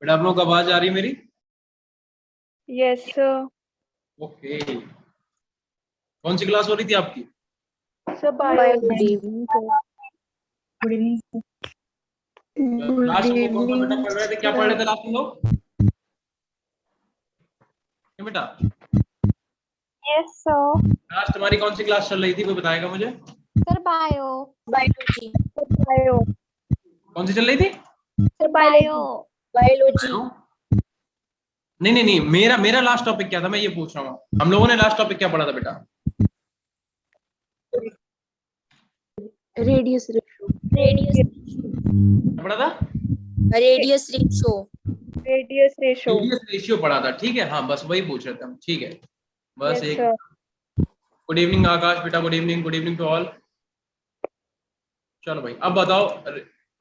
बेटा आप लोगों को आवाज आ रही है मेरी? Yes sir. ओके। कौन सी क्लास हो रही थी आपकी? Sir biology. Good evening. Last हम लोग कौन सा बेटा पढ़ रहे थे? क्या पढ़ रहे थे लास्ट हम लोग? क्या बेटा? Yes sir. लास्ट हमारी कौन सी क्लास चल रही थी, कोई बताएगा मुझे? Sir biology. बायो। कौन सी चल रही थी? Sir bio. बायोलॉजी। नहीं नहीं नहीं, मेरा मेरा लास्ट टॉपिक क्या था, मैं ये पूछ रहा हूँ। हम लोगों ने लास्ट टॉपिक क्या पढ़ा था बेटा? रेडियस रेडियस क्या पढ़ा था? Radius ratio. Radius ratio. Radius ratio पढ़ा था, ठीक है। हाँ बस वही पूछ रहे थे हम, ठीक है। बस यस एक। सर। गुड इवनिंग आकाश बेटा, good evening, good evening to all. चलो भाई अब बताओ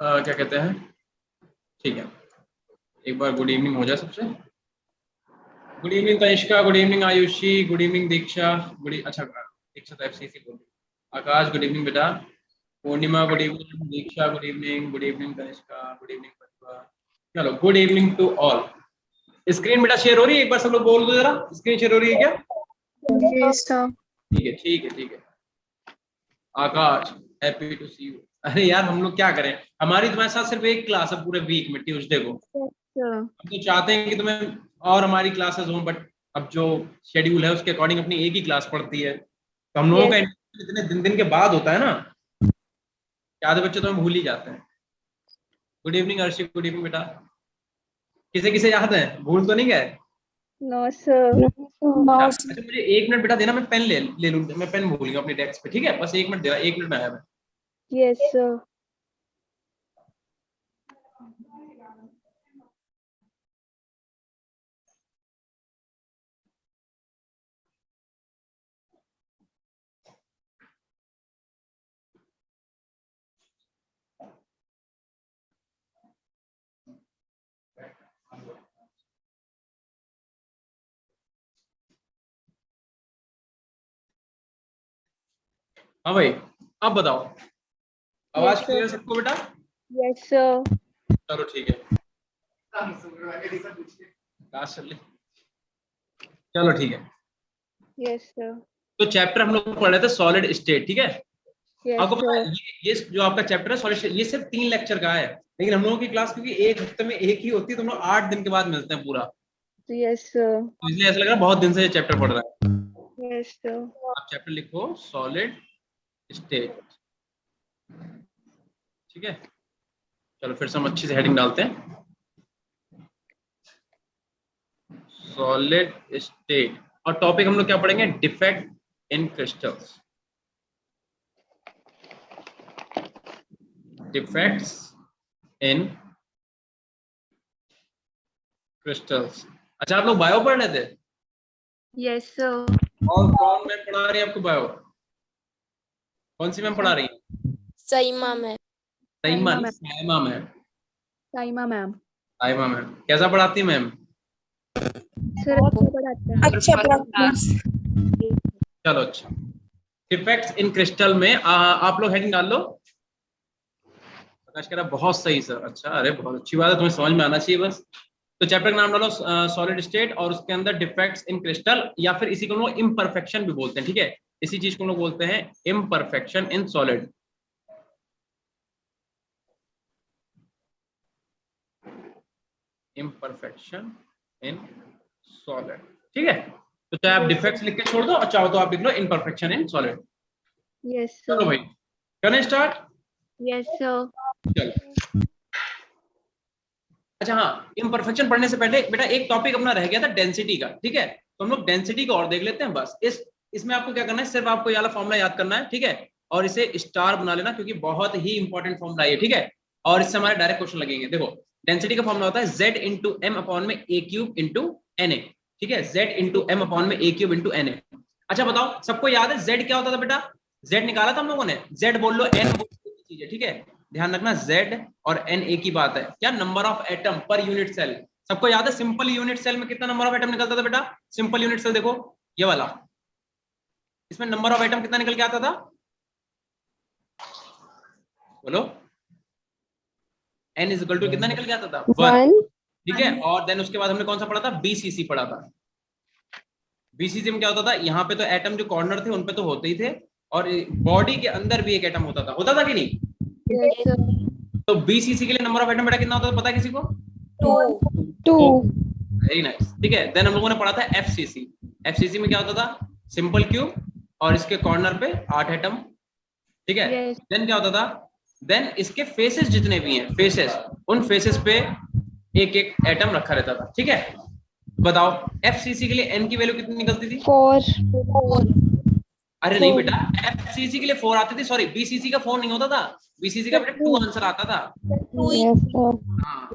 क्या कहते हैं, ठीक है। एक बार गुड इवनिंग हो जाए सबसे। Good evening Tanishka, good evening Ayushi, good evening Diksha, अच्छा दीक्षा तो एफसीसी बोल रही। आकाश गुड इवनिंग बेटा। Purnima good evening, Diksha good evening Tanishka, good evening Pratibha. चलो good evening to all. Screen बेटा शेयर हो रही है? एक बार सब लोग बोल दो जरा, स्क्रीन शेयर हो रही है क्या? Yes sir. ठीक है ठीक है ठीक है। आकाश हैप्पी टू सी यू। अरे यार हम लोग क्या करें, हमारी तुम्हारे साथ सिर्फ एक क्लास है पूरे वीक में, ट्यूसडे को। हम तो चाहते हैं कि तुम्हें और हमारी क्लासेस हों, बट अब जो शेड्यूल है उसके अकॉर्डिंग अपनी एक ही क्लास पड़ती है, तो हम लोगों का इतने दिन दिन के बाद होता है ना, कि आधे बच्चे तो हम भूल ही जाते हैं। Good evening Arshi, good evening बेटा। किसे किसे याद है, भूल तो नहीं गए? No sir. अच्छा मुझे 1 मिनट बेटा देना, मैं पेन ले लूँ, मैं पेन भूल गया अपनी डेस्क पे, ठीक है? बस 1 मिनट देना, 1 मिनट में आया मैं। Yes sir. हाँ भाई अब बताओ, आवाज Yes, क्लियर sir. सबको बेटा? Yes, sir. चलो ठीक है। क्लास चल रही। चलो ठीक है। Yes, sir. तो चैप्टर हम लोग पढ़ रहे थे सॉलिड स्टेट, ठीक है। Yes, आपको पता sir. है ये जो आपका चैप्टर है सॉलिड स्टेट, ये सिर्फ 3 लेक्चर का है, लेकिन हम लोगों की क्लास क्योंकि एक हफ्ते में एक ही होती है, तो हम लोग 8 दिन के बाद मिलते हैं पूरा, Yes, sir. तो इसलिए ऐसा लग रहा है बहुत दिन से ये चैप्टर पढ़ रहा है। Yes, sir. आप चैप्टर लिखो सॉलिड स्टेट, ठीक है। चलो फिर से हम अच्छी से हेडिंग डालते हैं, सॉलिड स्टेट। और टॉपिक हम लोग क्या पढ़ेंगे? Defect in crystals, defects in crystals. अच्छा आप लोग बायो पढ़ रहे थे? Yes, sir. और कौन मैम पढ़ा रही है आपको बायो? कौन सी मैम पढ़ा रही है? सईमा में। सईमा Saima नहीं, ma'am. Saima ma'am. Saima ma'am. Saima ma'am कैसा पढ़ाती है मैम? Sir, अच्छा पढ़ाते हैं. अच्छा पढ़ाते हैं। चलो अच्छा। डिफेक्ट्स इन क्रिस्टल में आप लोग हेडिंग डाल लो। प्रकाश कह रहा बहुत सही सर, अच्छा अरे बहुत अच्छी बात है, तुम्हें समझ में आना चाहिए बस। तो चैप्टर का नाम डालो सॉलिड स्टेट, और उसके अंदर डिफेक्ट्स इन क्रिस्टल, या फिर इसी को लोग इम्परफेक्शन भी बोलते हैं, ठीक है। इसी चीज को लोग बोलते हैं imperfection in solid. Imperfection in solid, ठीक है। तो चाहे आप डिफेक्ट्स लिख के छोड़ दो, और चाहो तो आप लिख लो इम्परफेक्शन इन सॉलिड। Yes, चलो sir. भाई करें स्टार्ट। Yes, sir. चलो अच्छा हाँ, इम्परफेक्शन पढ़ने से पहले बेटा एक टॉपिक अपना रह गया था डेंसिटी का, ठीक है। तो हम लोग डेंसिटी को और देख लेते हैं बस। इसमें आपको क्या करना है, सिर्फ आपको ये वाला फॉर्मूला याद करना है, ठीक है। और इसे स्टार बना लेना, क्योंकि बहुत ही इंपॉर्टेंट फॉर्मूला है, ठीक है। और इससे हमारे डायरेक्ट क्वेश्चन लगेंगे। देखो डेंसिटी का फॉर्मूला होता है Z इंटू एम अपॉन में ए क्यूब इंटू एन ए, ठीक है। Z इंटू एम अपॉन में ए क्यूब इंटू एन ए। अच्छा बताओ सबको याद है Z क्या होता था बेटा? Z निकाला था हम लोगों ने, Z बोल लो, N चीज है, ठीक है। ध्यान रखना Z और N एक ही बात है। क्या? Number of atom per unit cell. सबको याद है सिंपल यूनिट सेल में कितना नंबर ऑफ एटम निकलता था बेटा? सिंपल यूनिट सेल देखो ये वाला, इसमें नंबर ऑफ एटम कितना निकल के आता था? बोलो। N इज इक्वल टू कितना निकल के आता था? 1। ठीक है। और देन उसके बाद हमने कौन सा पढ़ा था, बीसीसी पढ़ा था। बीसीसी में क्या होता था, यहाँ पे तो एटम जो कॉर्नर थे उन पे तो होते ही थे, और बॉडी के अंदर भी एक एटम होता था कि नहीं? Yes, sir. तो बीसीसी के लिए नंबर ऑफ एटम बेटा कितना होता था, पता है किसी को? 2 वेरी नाइस, ठीक है। देन हम लोगों ने पढ़ा था एफसीसी। एफसीसी में क्या होता था, सिंपल क्यूब और इसके कॉर्नर पे 8 एटम, ठीक है। Yes. देन क्या होता था, देन इसके फेसेस जितने भी हैं, फेसेस, उन फेसेस पे एक एक एटम रखा रहता था, ठीक है। बताओ एफसीसी के लिए एन की वैल्यू कितनी निकलती थी? 4 अरे नहीं बेटा, एफसीसी के लिए 4 आती थी, सॉरी बीसीसी का 4 नहीं होता था, बीसीसी का बेटा 2 आंसर आता था। हाँ,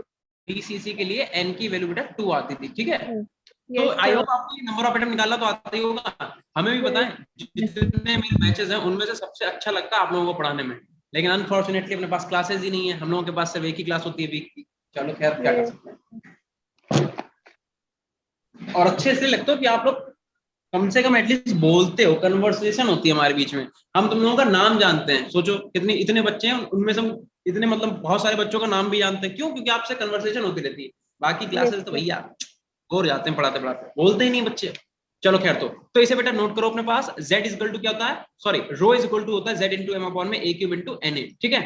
बीसीसी के लिए एन की वैल्यू बेटा 2 आती थी, ठीक है। तो Yes, आई sir. होप आपको नंबर ऑफ एटम निकालना तो आता ही होगा। हमें भी बताएं, जितने मेरे बैचेस हैं उनमें से सबसे अच्छा लगता है आप लोगों को पढ़ाने में, लेकिन अनफॉर्चुनेटली अपने पास क्लासेस ही नहीं है, हम लोगों के पास सिर्फ एक ही क्लास होती है वीक की। चलो खैर, क्या कर सकते हैं। और अच्छे से लगता है कि आप लोग कम से कम एटलीस्ट बोलते हो, कन्वर्सेशन होती है हमारे बीच में, हम तुम लोगों का नाम जानते हैं। सोचो कितने इतने बच्चे हैं, उनमें से हम इतने मतलब बहुत सारे बच्चों का नाम भी जानते हैं। क्यों? क्योंकि आपसे कन्वर्सेशन होती रहती है। बाकी क्लासेस तो भैया बोर जाते हैं पढ़ाते पढ़ाते, बोलते ही नहीं बच्चे। चलो खैर, तो इसे बेटा नोट करो अपने पास, z इज इक्वल टू क्या होता है, sorry rho is equal to होता है z इंटू एम अपॉन में a क्यूब इंटू na, ठीक है।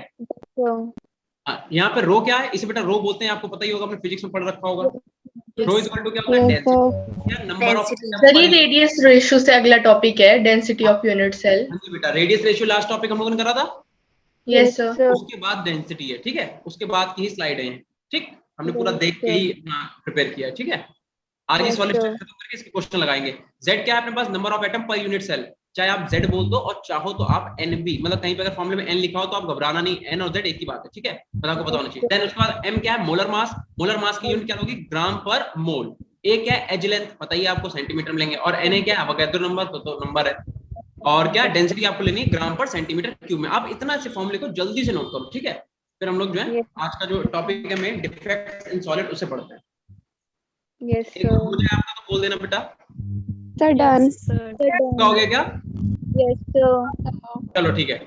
यहाँ पे रो क्या है, इसे बेटा रो बोलते हैं, आपको पता ही होगा, अपने फिजिक्स में पढ़ रखा होगा। रो इज इक्वल टू क्या होता है, डेंसिटी या नंबर ऑफ। सर ये रेडियस रेशियो से अगला टॉपिक है, डेंसिटी ऑफ यूनिट सेल। हाँ जी बेटा, रेडियस रेशियो लास्ट टॉपिक हम लोगों ने करा था। Yes sir. उसके बाद डेंसिटी है, ठीक है, उसके बाद की ही स्लाइड है, ठीक। हमने पूरा देख के ही अपना प्रिपेयर किया है, ठीक है। आगे इस वाले खत्म करके इसके क्वेश्चन लगाएंगे। Z क्या है अपने पास, number of atom per unit cell. चाहे आप Z बोल दो और चाहो तो आप NB, मतलब कहीं पे अगर फॉर्मूले में N लिखा हो तो आप घबराना नहीं, N और Z एक ही बात है, ठीक है, बस आपको पता होना चाहिए। देन उसके बाद M क्या है, मोलर मास। मोलर मास की यूनिट क्या होगी, ग्राम पर मोल। A क्या है, एज लेंथ, बताइए आपको सेंटीमीटर में लेंगे। और Na क्या है, अवोगाद्रो नंबर, तो नंबर है। और क्या डेंसिटी आपको लेनी है ग्राम पर सेंटीमीटर क्यूब में। आप इतना से फॉर्मूले को जल्दी से नोट करो, ठीक है। फिर हम लोग जो है आज का जो टॉपिक है मेन डिफेक्ट्स इन सॉलिड, उसे पढ़ते हैं। Yes, एक sir. मुझे आपका तो बोल देना बेटा, Sir, done. क्या हो गया क्या? Yes, sir. चलो ठीक है,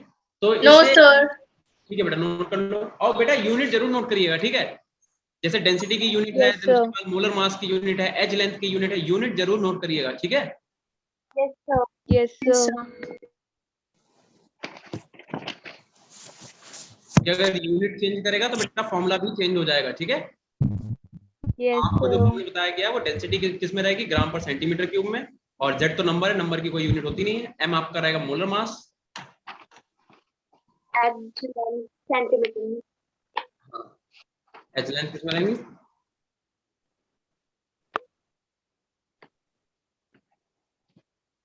तो नो इसे सर। ठीक है बेटा, नोट कर लो। और बेटा यूनिट जरूर नोट करिएगा, ठीक है। जैसे डेंसिटी की यूनिट है, Yes, then sir. उसके बाद मोलर मास की यूनिट है, एज लेंथ की यूनिट है, यूनिट जरूर नोट करिएगा, ठीक है। Yes, sir. Yes, sir. कि अगर यूनिट चेंज करेगा तो बेटा फॉर्मूला भी चेंज हो जाएगा, ठीक है। Yes, आपको जो sir. फॉर्मूला बताया गया है वो डेंसिटी किस में रहेगी, ग्राम पर सेंटीमीटर क्यूब में। और Z तो नंबर है, नंबर की कोई यूनिट होती नहीं है। M आपका रहेगा molar mass, centimetre edge length किस में रहेंगी,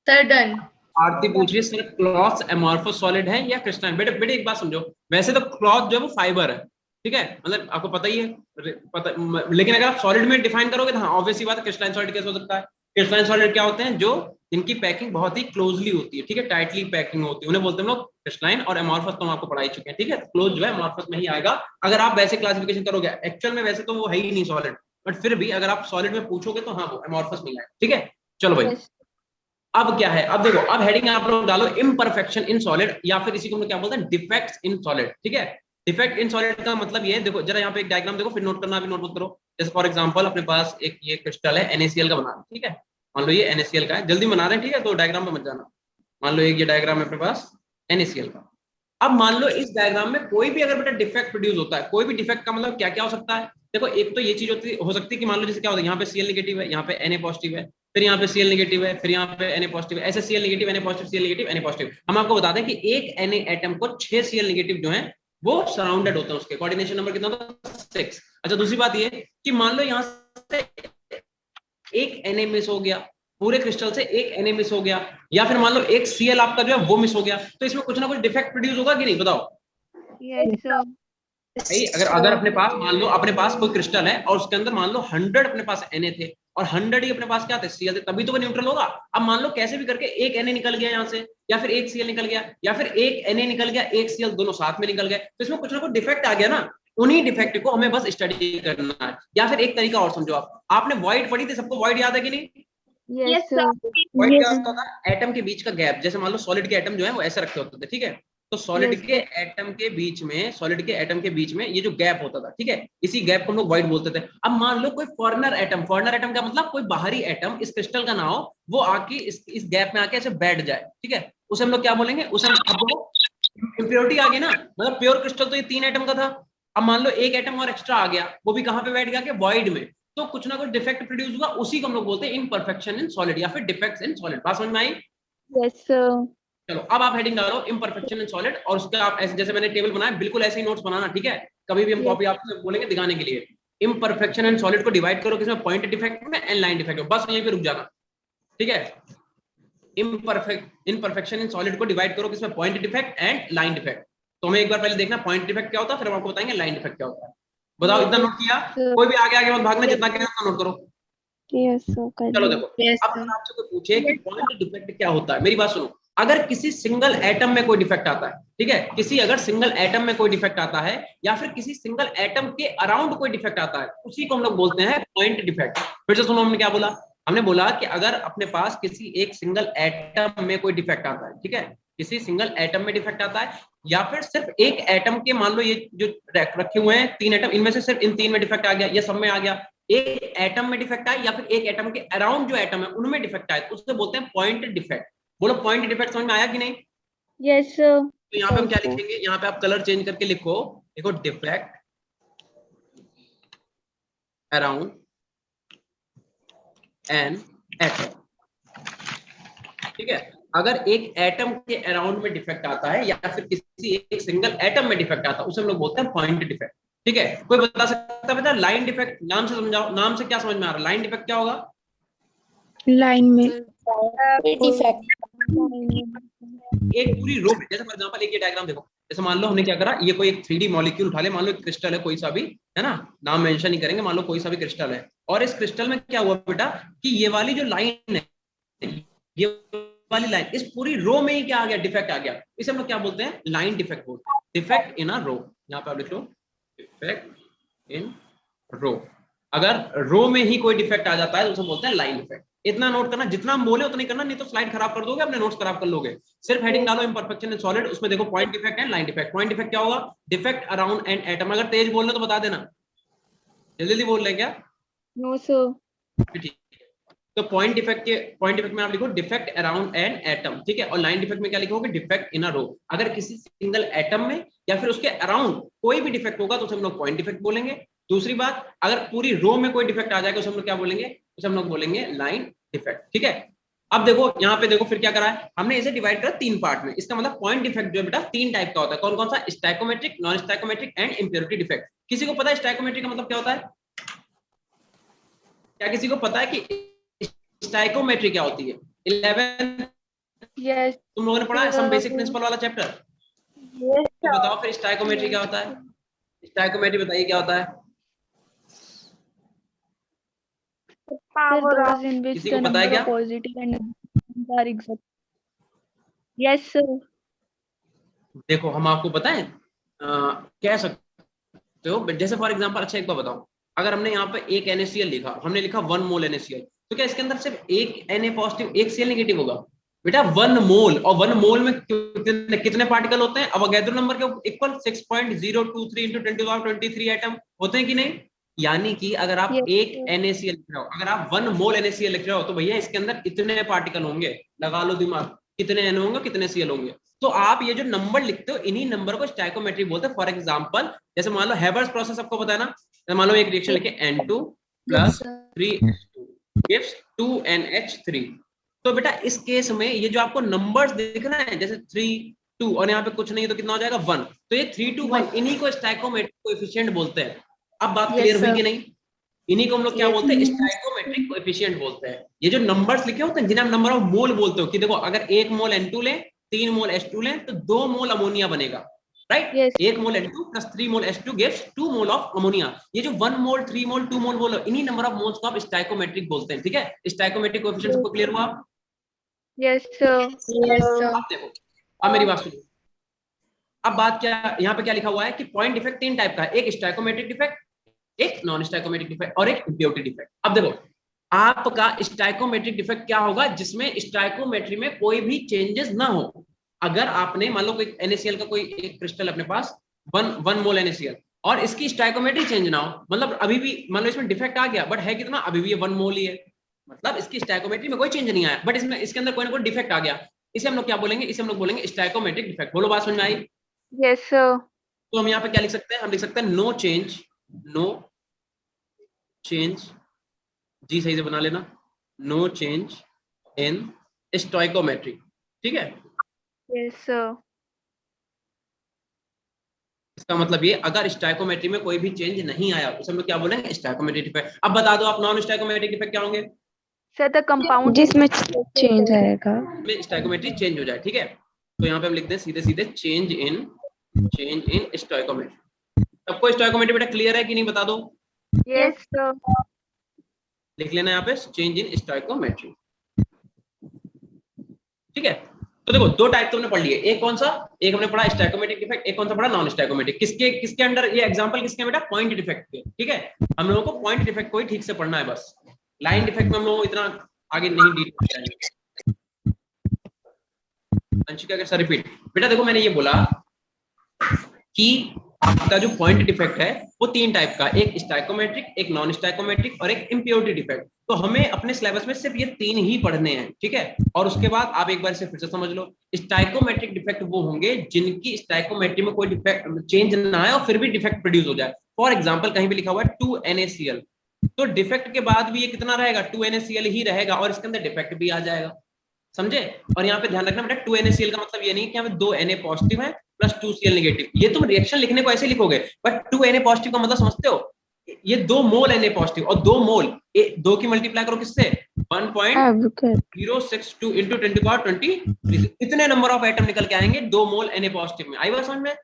सर डन। आरती पूछ रही है सर क्लॉथ एमॉर्फस सॉलिड है या क्रिस्टलाइन। बेटे बेटे एक बात समझो, वैसे तो क्लॉथ जो है वो फाइबर है, ठीक है, मतलब आपको पता ही है, लेकिन अगर आप सॉलिड में डिफाइन करोगे तो हाँ ऑब्वियस सी बात है, क्रिस्टलाइन सॉलिड कैसे हो सकता है। क्रिस्टलाइन सॉलिड क्या होते हैं, जो जिनकी पैकिंग बहुत ही क्लोजली होती है, ठीक है, टाइटली पैकिंग होती है, उन्हें बोलते हैं लोग क्रिस्टलाइन। और एमॉर्फस तो हम आपको पढ़ा ही चुके हैं, ठीक है, क्लोज जो है एमॉर्फस में ही आएगा अगर आप वैसे क्लासिफिकेशन करोगे। एक्चुअल में वैसे तो वो है ही नहीं सॉलिड, बट फिर भी अगर आप सॉलिड में पूछोगे तो हाँ वो एमॉर्फस में आएगा, ठीक है। चलो भाई, अब क्या है, अब देखो, अब हेडिंग आप लोग डालो इम्परफेक्शन इन सॉलिड, या फिर इसी को हम लोग क्या बोलते हैं, डिफेक्ट्स इन सॉलिड, ठीक है। डिफेक्ट इन सॉलिड का मतलब ये है, देखो जरा यहाँ पे एक डायग्राम देखो, फिर नोट करना, अभी नोट मत करो। जैसे फॉर एग्जांपल अपने पास एक ये क्रिस्टल है NaCl का बना, ठीक है, मान लो ये NaCl का है, जल्दी बना रहे हैं, ठीक है, तो डायग्राम पे मत जाना। मान लो एक ये डायग्राम है अपने पास NaCl का। अब मान लो इस डायग्राम में कोई भी अगर बेटा डिफेक्ट प्रोड्यूस होता है, कोई भी डिफेक्ट का मतलब क्या क्या हो सकता है, देखो एक तो ये चीज हो सकती है कि मान लो जैसे क्या होता है, यहाँ पे Cl नेगेटिव है, यहाँ पे Na पॉजिटिव है, फिर यहाँ पे Cl नेगेटिव है, फिर यहाँ पे Na पॉजिटिव है, ऐसे Cl negative Na positive Cl negative Na positive. हम आपको बता दें कि एक Na एटम को 6 Cl नेगेटिव जो है वो सराउंडेड होता है, उसके कोऑर्डिनेशन नंबर कितना होता है, 6। अच्छा दूसरी बात ये कि मान लो यहाँ से एक Na मिस हो गया, पूरे क्रिस्टल से एक Na मिस हो गया, या फिर मान लो एक Cl आपका जो है वो मिस हो गया, तो इसमें कुछ ना कुछ डिफेक्ट प्रोड्यूस होगा कि नहीं, बताओ। Yes, sir. भाई अगर अपने पास मान लो अपने पास कोई क्रिस्टल है और उसके अंदर मान लो 100 अपने पास Na थे और 100 ही अपने पास क्या थे, Cl थे, तभी तो वो न्यूट्रल होगा। अब मान लो कैसे भी करके एक Na निकल गया यहाँ से, या फिर एक Cl निकल गया, या फिर एक Na निकल गया एक Cl, दोनों साथ में निकल गए, तो इसमें कुछ ना कुछ डिफेक्ट आ गया ना। उन्हीं डिफेक्ट को हमें बस स्टडी करना है। या फिर एक तरीका और समझो, आपने वॉइड पढ़ी थी, सबको वॉइड याद है कि नहीं? Yes, sir. वॉइड क्या होता था, एटम के बीच का गैप। जैसे मान लो सॉलिड के एटम जो है वो ऐसे रखे होते थे, ठीक है, तो सॉलिड Yes, के एटम के बीच में, सॉलिड के एटम के बीच में ये जो गैप होता था, ठीक है, इसी गैप को हम लोग वॉइड बोलते थे। अब मान लो कोई फॉरेनर एटम, फॉरेनर एटम का मतलब कोई बाहरी एटम इस क्रिस्टल का ना हो, वो आके इस गैप में आके ऐसे बैठ जाए, ठीक है, उसे हम लोग क्या बोलेंगे, उसे हम, अब वो इम्प्योरिटी आ गई ना, मतलब प्योर क्रिस्टल तो ये 3 एटम का था, अब मान लो एक एटम और एक्स्ट्रा आ गया, वो भी कहां पे बैठ गया, कि वॉइड में, तो कुछ ना कुछ डिफेक्ट प्रोड्यूस हुआ, उसी को हम लोग बोलते हैं इम्परफेक्शन इन सॉलिड या फिर डिफेक्ट्स इन सॉलिड। बात समझ में आई? yes, sir. चलो अब आप हेडिंग डालो इम्परफेक्शन इन सॉलिड, और उसका आप ऐसे जैसे मैंने टेबल बनाया बिल्कुल ऐसे ही नोट्स बनाना, ठीक है, कभी भी हम Yes. कॉपी आपसे बोलेंगे दिखाने के लिए। इम्परफेक्शन इन सॉलिड को डिवाइड करो किसमें, पॉइंट डिफेक्ट में एंड लाइन डिफेक्ट में, बस यहीं पे रुक जाना, ठीक है। इम्परफेक्शन इन सॉलिड को डिवाइड करो किसमें, point defect and line defect. तो हमें एक बार पहले देखना पॉइंट डिफेक्ट क्या होता है, फिर हम आपको बताएंगे लाइन डिफेक्ट क्या होता है। बताओ, इतना नोट किया? sir. कोई भी आगे आगे मत भागना, Yes, जितना किया उतना नोट करो। yes, sir. कर चलो लिया। देखो, Yes, अब अगर आपसे कोई पूछे कि पॉइंट डिफेक्ट क्या होता है, मेरी बात सुनो, अगर किसी सिंगल एटम में कोई डिफेक्ट आता है, ठीक है, किसी अगर सिंगल एटम में कोई डिफेक्ट आता है, या फिर किसी सिंगल एटम के अराउंड कोई डिफेक्ट आता है, उसी को हम लोग बोलते हैं पॉइंट डिफेक्ट। फिर से सुनो, हमने क्या बोला, हमने बोला कि अगर अपने पास किसी एक सिंगल एटम में कोई डिफेक्ट आता है, ठीक है, किसी सिंगल एटम में डिफेक्ट आता है, या फिर सिर्फ एक एटम के, मान लो ये जो रखे हुए हैं 3 एटम, इनमें से सिर्फ इन 3 में डिफेक्ट आ गया, या सब में आ गया, एक एटम में डिफेक्ट आए या फिर एक एटम के अराउंड जो एटम है उनमें डिफेक्ट आए, तो उससे बोलते हैं पॉइंट डिफेक्ट। बोलो पॉइंट डिफेक्ट समझ में आया कि नहीं? Yes, sir. तो यहाँ पे हम क्या Also. लिखेंगे, यहाँ पे आप कलर चेंज करके लिखो, देखो डिफेक्ट अराउंड एन एटम, ठीक है। अगर एक एटम के अराउंड में डिफेक्ट आता है या फिर किसी एक सिंगल एटम में डिफेक्ट आता है, उसे हम लोग बोलते हैं पॉइंट डिफेक्ट, ठीक है। कोई बता सकता है बेटा लाइन डिफेक्ट, नाम से समझाओ, नाम से क्या समझ में आ रहा है, लाइन डिफेक्ट क्या होगा? लाइन में Defect. एक पूरी रो में, जैसे फॉर एग्जांपल एक ये डायग्राम देखो, जैसे मान लो हमने क्या करा, ये कोई एक 3D मॉलिक्यूल उठा ले, मान लो एक क्रिस्टल है कोई सा भी, है ना, नाम मेंशन नहीं करेंगे, मान लो कोई सा भी क्रिस्टल है, और इस क्रिस्टल में क्या हुआ बेटा कि ये वाली जो लाइन है, ये वाली लाइन, इस पूरी रो में ही क्या आ गया, डिफेक्ट आ गया, इसे हम लोग क्या बोलते हैं, लाइन डिफेक्ट बोलते हैं, डिफेक्ट इन अ रो। यहाँ पे आप लिख लो डिफेक्ट इन रो। अगर रो में ही कोई डिफेक्ट आ जाता है तो उसे बोलते हैं लाइन डिफेक्ट। इतना नोट करना, जितना हम बोले उतना ही करना, नहीं तो स्लाइड खराब कर दोगे, अपने नोट्स खराब कर लोगे। सिर्फ हेडिंग डालो इम्परफेक्शन इन सॉलिड, उसमें देखो point defect and line defect. Point defect क्या होगा, डिफेक्ट अराउंड एन एटम। अगर तेज बोल रहे तो बता देना, जल्दी जल्दी बोल रहे क्या? No sir. ठीक है, तो पॉइंट डिफेक्ट में आप लिखो डिफेक्ट अराउंड एन एटम, ठीक है, और लाइन डिफेक्ट में क्या लिखोगे, डिफेक्ट इन अ रो। अगर किसी सिंगल एटम में या फिर उसके अराउंड कोई भी डिफेक्ट होगा तो उसे हम लोग पॉइंट डिफेक्ट बोलेंगे। दूसरी बात, अगर पूरी रो में कोई डिफेक्ट आ जाएगा उसे हम लोग क्या बोलेंगे, उसे हम लोग बोलेंगे लाइन डिफेक्ट, ठीक है। अब देखो यहाँ पे देखो फिर क्या करा है हमने, इसे डिवाइड करा 3 पार्ट में। इसका मतलब पॉइंट डिफेक्ट जो है बेटा 3 टाइप का होता है। कौन कौन सा, स्टैइकोमेट्रिक, नॉन स्टैइकोमेट्रिक एंड इम्प्योरिटी डिफेक्ट। किसी को पता है स्टैइकोमेट्रिक का मतलब क्या होता है? क्या किसी को पता है कि स्टैइकोमेट्री क्या होती है? 11 यस तुम लोगों ने पढ़ा है सम बेसिक प्रिंसिपल वाला चैप्टर। यस तो बताओ फिर स्टैइकोमेट्री क्या होता है? स्टैइकोमेट्री बताइए क्या होता है? सर those in which किसी the को पता है number क्या? of positive and negative are exact. Yes sir. देखो हम आपको बताएं, कह सकते हो जैसे फॉर एग्जांपल, अच्छा एक बार बताओ, अगर हमने यहाँ पे एक NaCl लिखा, हमने लिखा 1 मोल NaCl, तो क्या इसके अंदर सिर्फ एक Na पॉजिटिव एक Cl नेगेटिव होगा? बेटा 1 मोल, और 1 मोल में कितने पार्टिकल होते हैं? अवोगाड्रो नंबर के इक्वल 6.023 × 10⁻23 एटम होते हैं कि नहीं? यानी कि अगर आप Yes, एक sir. NaCl लिख रहे हो, अगर आप 1 मोल NaCl लिख रहे हो, तो भैया इसके अंदर इतने पार्टिकल होंगे, लगा लो दिमाग, कितने N होंगे कितने Cl होंगे। तो आप ये जो नंबर लिखते हो, इन्हीं नंबर को स्टैइकोमेट्री बोलते हैं। फॉर एग्जांपल जैसे मान लो हेबर्स प्रोसेस आपको पता है ना, मान लो एक रिएक्शन लिखे N2 Yes + sir. 3H2 gives 2NH3। तो बेटा इस केस में ये जो आपको नंबर्स दिख रहे हैं, जैसे 3 2 और यहाँ पे कुछ नहीं है तो कितना हो जाएगा 1, तो ये 3 2 1 इन्हीं को स्टैइकोमेट्रिक कोएफिशिएंट बोलते हैं। अब बात Yes, क्लियर हुई sir. कि नहीं? इन्हीं को हम लोग क्या Yes, बोलते हैं, sir. स्टैइकोमेट्रिक कोएफिशिएंट बोलते हैं। ये जो नंबर्स लिखे होते हैं जिन्हें हम नंबर ऑफ मोल बोलते हो, कि देखो अगर 1 मोल N2 लें, 3 मोल H2 लें, तो 2 मोल अमोनिया बनेगा, right? Yes. 1 mole N2 + 3 mole H2 gives 2 mole of ammonia. ये जो 1 मोल 3 मोल 2 मोल बोलो, इन्हीं नंबर ऑफ मोल्स को आप स्टैइकोमेट्रिक बोलते हैं, ठीक है। स्टैइकोमेट्रिक कोएफिशिएंट सबको क्लियर हुआ? Yes sir. yes, sir. अब देखो, अब मेरी बात सुनो, अब बात क्या यहाँ पे क्या लिखा हुआ है कि पॉइंट डिफेक्ट 3 टाइप का है, एक स्टैइकोमेट्रिक डिफेक्ट, एक नॉन स्टैइकोमेट्रिक डिफेक्ट और एक इम्प्योरिटी डिफेक्ट। अब देखो आपका स्टैइकोमेट्रिक डिफेक्ट क्या होगा, जिसमें स्टैइकोमेट्री में कोई भी चेंजेस ना हो, अगर आपने मान लो कोई NaCl का कोई एक क्रिस्टल अपने पास 1 मोल NaCl और इसकी स्टाइकोमेट्री चेंज ना हो, मतलब अभी भी मान लो इसमें डिफेक्ट आ गया बट है कितना, अभी भी ये 1 मोल ही है, मतलब इसकी स्टाइकोमेट्री में कोई चेंज नहीं आया, बट इसमें इसके अंदर कोई ना कोई डिफेक्ट आ गया, इसे हम लोग क्या बोलेंगे, इसे हम लोग बोलेंगे स्टाइकोमेट्रिक डिफेक्ट। बोलो बात समझ में आई? Yes, sir. तो हम यहाँ पे क्या लिख सकते हैं, हम लिख सकते हैं नो चेंज, जी सही से बना लेना, नो चेंज इन स्टोइकोमेट्री। ठीक है, Yes, sir. इसका मतलब ये अगर स्टाइकोमेट्री में कोई भी चेंज नहीं आया उसे हम लोग क्या बोलेंगे, स्टाइकोमेट्रिक डिफेक्ट। अब बता दो आप नॉन स्टाइकोमेट्रिक डिफेक्ट क्या होंगे? Sir, the compound जिसमें चेंज आएगा। में स्टाइकोमेट्री चेंज हो जाए। ठीक है, तो यहाँ पे हम लिखते हैं सीधे सीधे चेंज इन स्टाइकोमेट्री। सबको स्टाइकोमेट्री बेटा क्लियर है कि नहीं, बता दो। Yes, sir. लिख लेना यहाँ पे चेंज इन स्टाइकोमेट्री। ठीक है, तो देखो दो टाइप तुमने पढ़ लिए, एक कौन सा, एक हमने पढ़ा स्टाइकोमेट्रिक डिफेक्ट, एक कौन सा पढ़ा नॉन स्टाइकोमेट्रिक। किसके किसके अंडर ये एग्जांपल, किसके बेटा, पॉइंट डिफेक्ट के। ठीक है, हम लोगों को पॉइंट डिफेक्ट को ही ठीक से पढ़ना है बस, लाइन डिफेक्ट में हम लोग इतना आगे नहीं डील करेंगे। अंशिका के सर रिपीट। बेटा देखो मैंने ये बोला कि आपका जो पॉइंट डिफेक्ट है वो 3 टाइप का, एक स्टाइकोमेट्रिक, एक नॉन स्टाइकोमेट्रिक और एक इम्प्योरिटी डिफेक्ट। तो हमें अपने सिलेबस में सिर्फ ये 3 ही पढ़ने हैं। ठीक है, और उसके बाद आप एक बार इसे फिर से समझ लो। स्टाइकोमेट्रिक डिफेक्ट वो होंगे जिनकी स्टाइकोमेट्री में कोई डिफेक्ट चेंज ना आए और फिर भी डिफेक्ट प्रोड्यूस हो जाए। फॉर एग्जाम्पल कहीं भी लिखा हुआ है 2 NaCl, तो डिफेक्ट के बाद भी ये कितना रहेगा, 2 NaCl ही रहेगा और इसके अंदर डिफेक्ट भी आ जाएगा। समझे? और यहाँ पे ध्यान रखना बेटा 2 NaCl का मतलब ये नहीं कि यहाँ पे 2 Na पॉजिटिव है प्लस 2 Cl नेगेटिव, ये तुम रिएक्शन लिखने को ऐसे लिखोगे, बट 2 Na पॉजिटिव का मतलब समझते हो, ये 2 मोल Na पॉजिटिव और 2 मोल 2 की मल्टीप्लाई करो किससे, 1.062 इंटू 10⁻20, इतने नंबर ऑफ एटम निकल के आएंगे 2 मोल Na पॉजिटिव में। आई बात समझ में?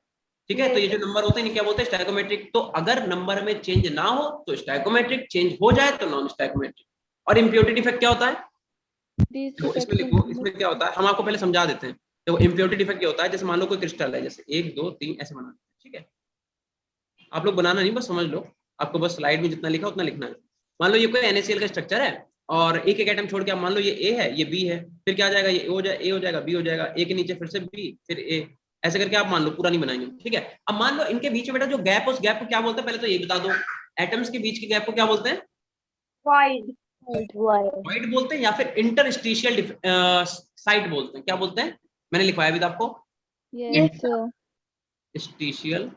ठीक है, तो ये जो नंबर होते हैं क्या बोलते हैं, स्टाइकोमेट्रिक। तो अगर नंबर में चेंज ना हो तो स्टाइकोमेट्रिक, चेंज हो जाए तो नॉन स्टाइकोमेट्रिक। और इम्प्योरिटी डिफेक्ट क्या होता है, तो इसमें लिखो, इसमें क्या होता है हम आपको पहले समझा देते हैं। तो इम्प्योरिटी डिफेक्ट क्या होता है, जैसे मान लो कोई क्रिस्टल है, जैसे 1 2 3 ऐसे बनाना है। ठीक है, आप लोग बनाना नहीं बस समझ लो, आपको बस स्लाइड में जितना लिखा उतना लिखना है। मान लो ये कोई NaCl का स्ट्रक्चर है और एक एक एटम छोड़ के, मान लो ये A है, ये B है, फिर क्या आ जाएगा, ये A हो जाएगा, B हो जाएगा, A के नीचे फिर से B, फिर A, ऐसे करके आप मान लो, पूरा नहीं बनाएंगे। ठीक है, अब मान लो इनके बीच में बेटा जो गैप है, उस गैप को क्या बोलते हैं, पहले तो ये बता दो, एटम्स के बीच के गैप को क्या बोलते हैं, वाइड बोलते हैं या फिर इंटरस्टिशियल साइट बोलते हैं, क्या बोलते हैं, मैंने लिखवाया अभी आपको, Yes, sir. इंटरस्टिशियल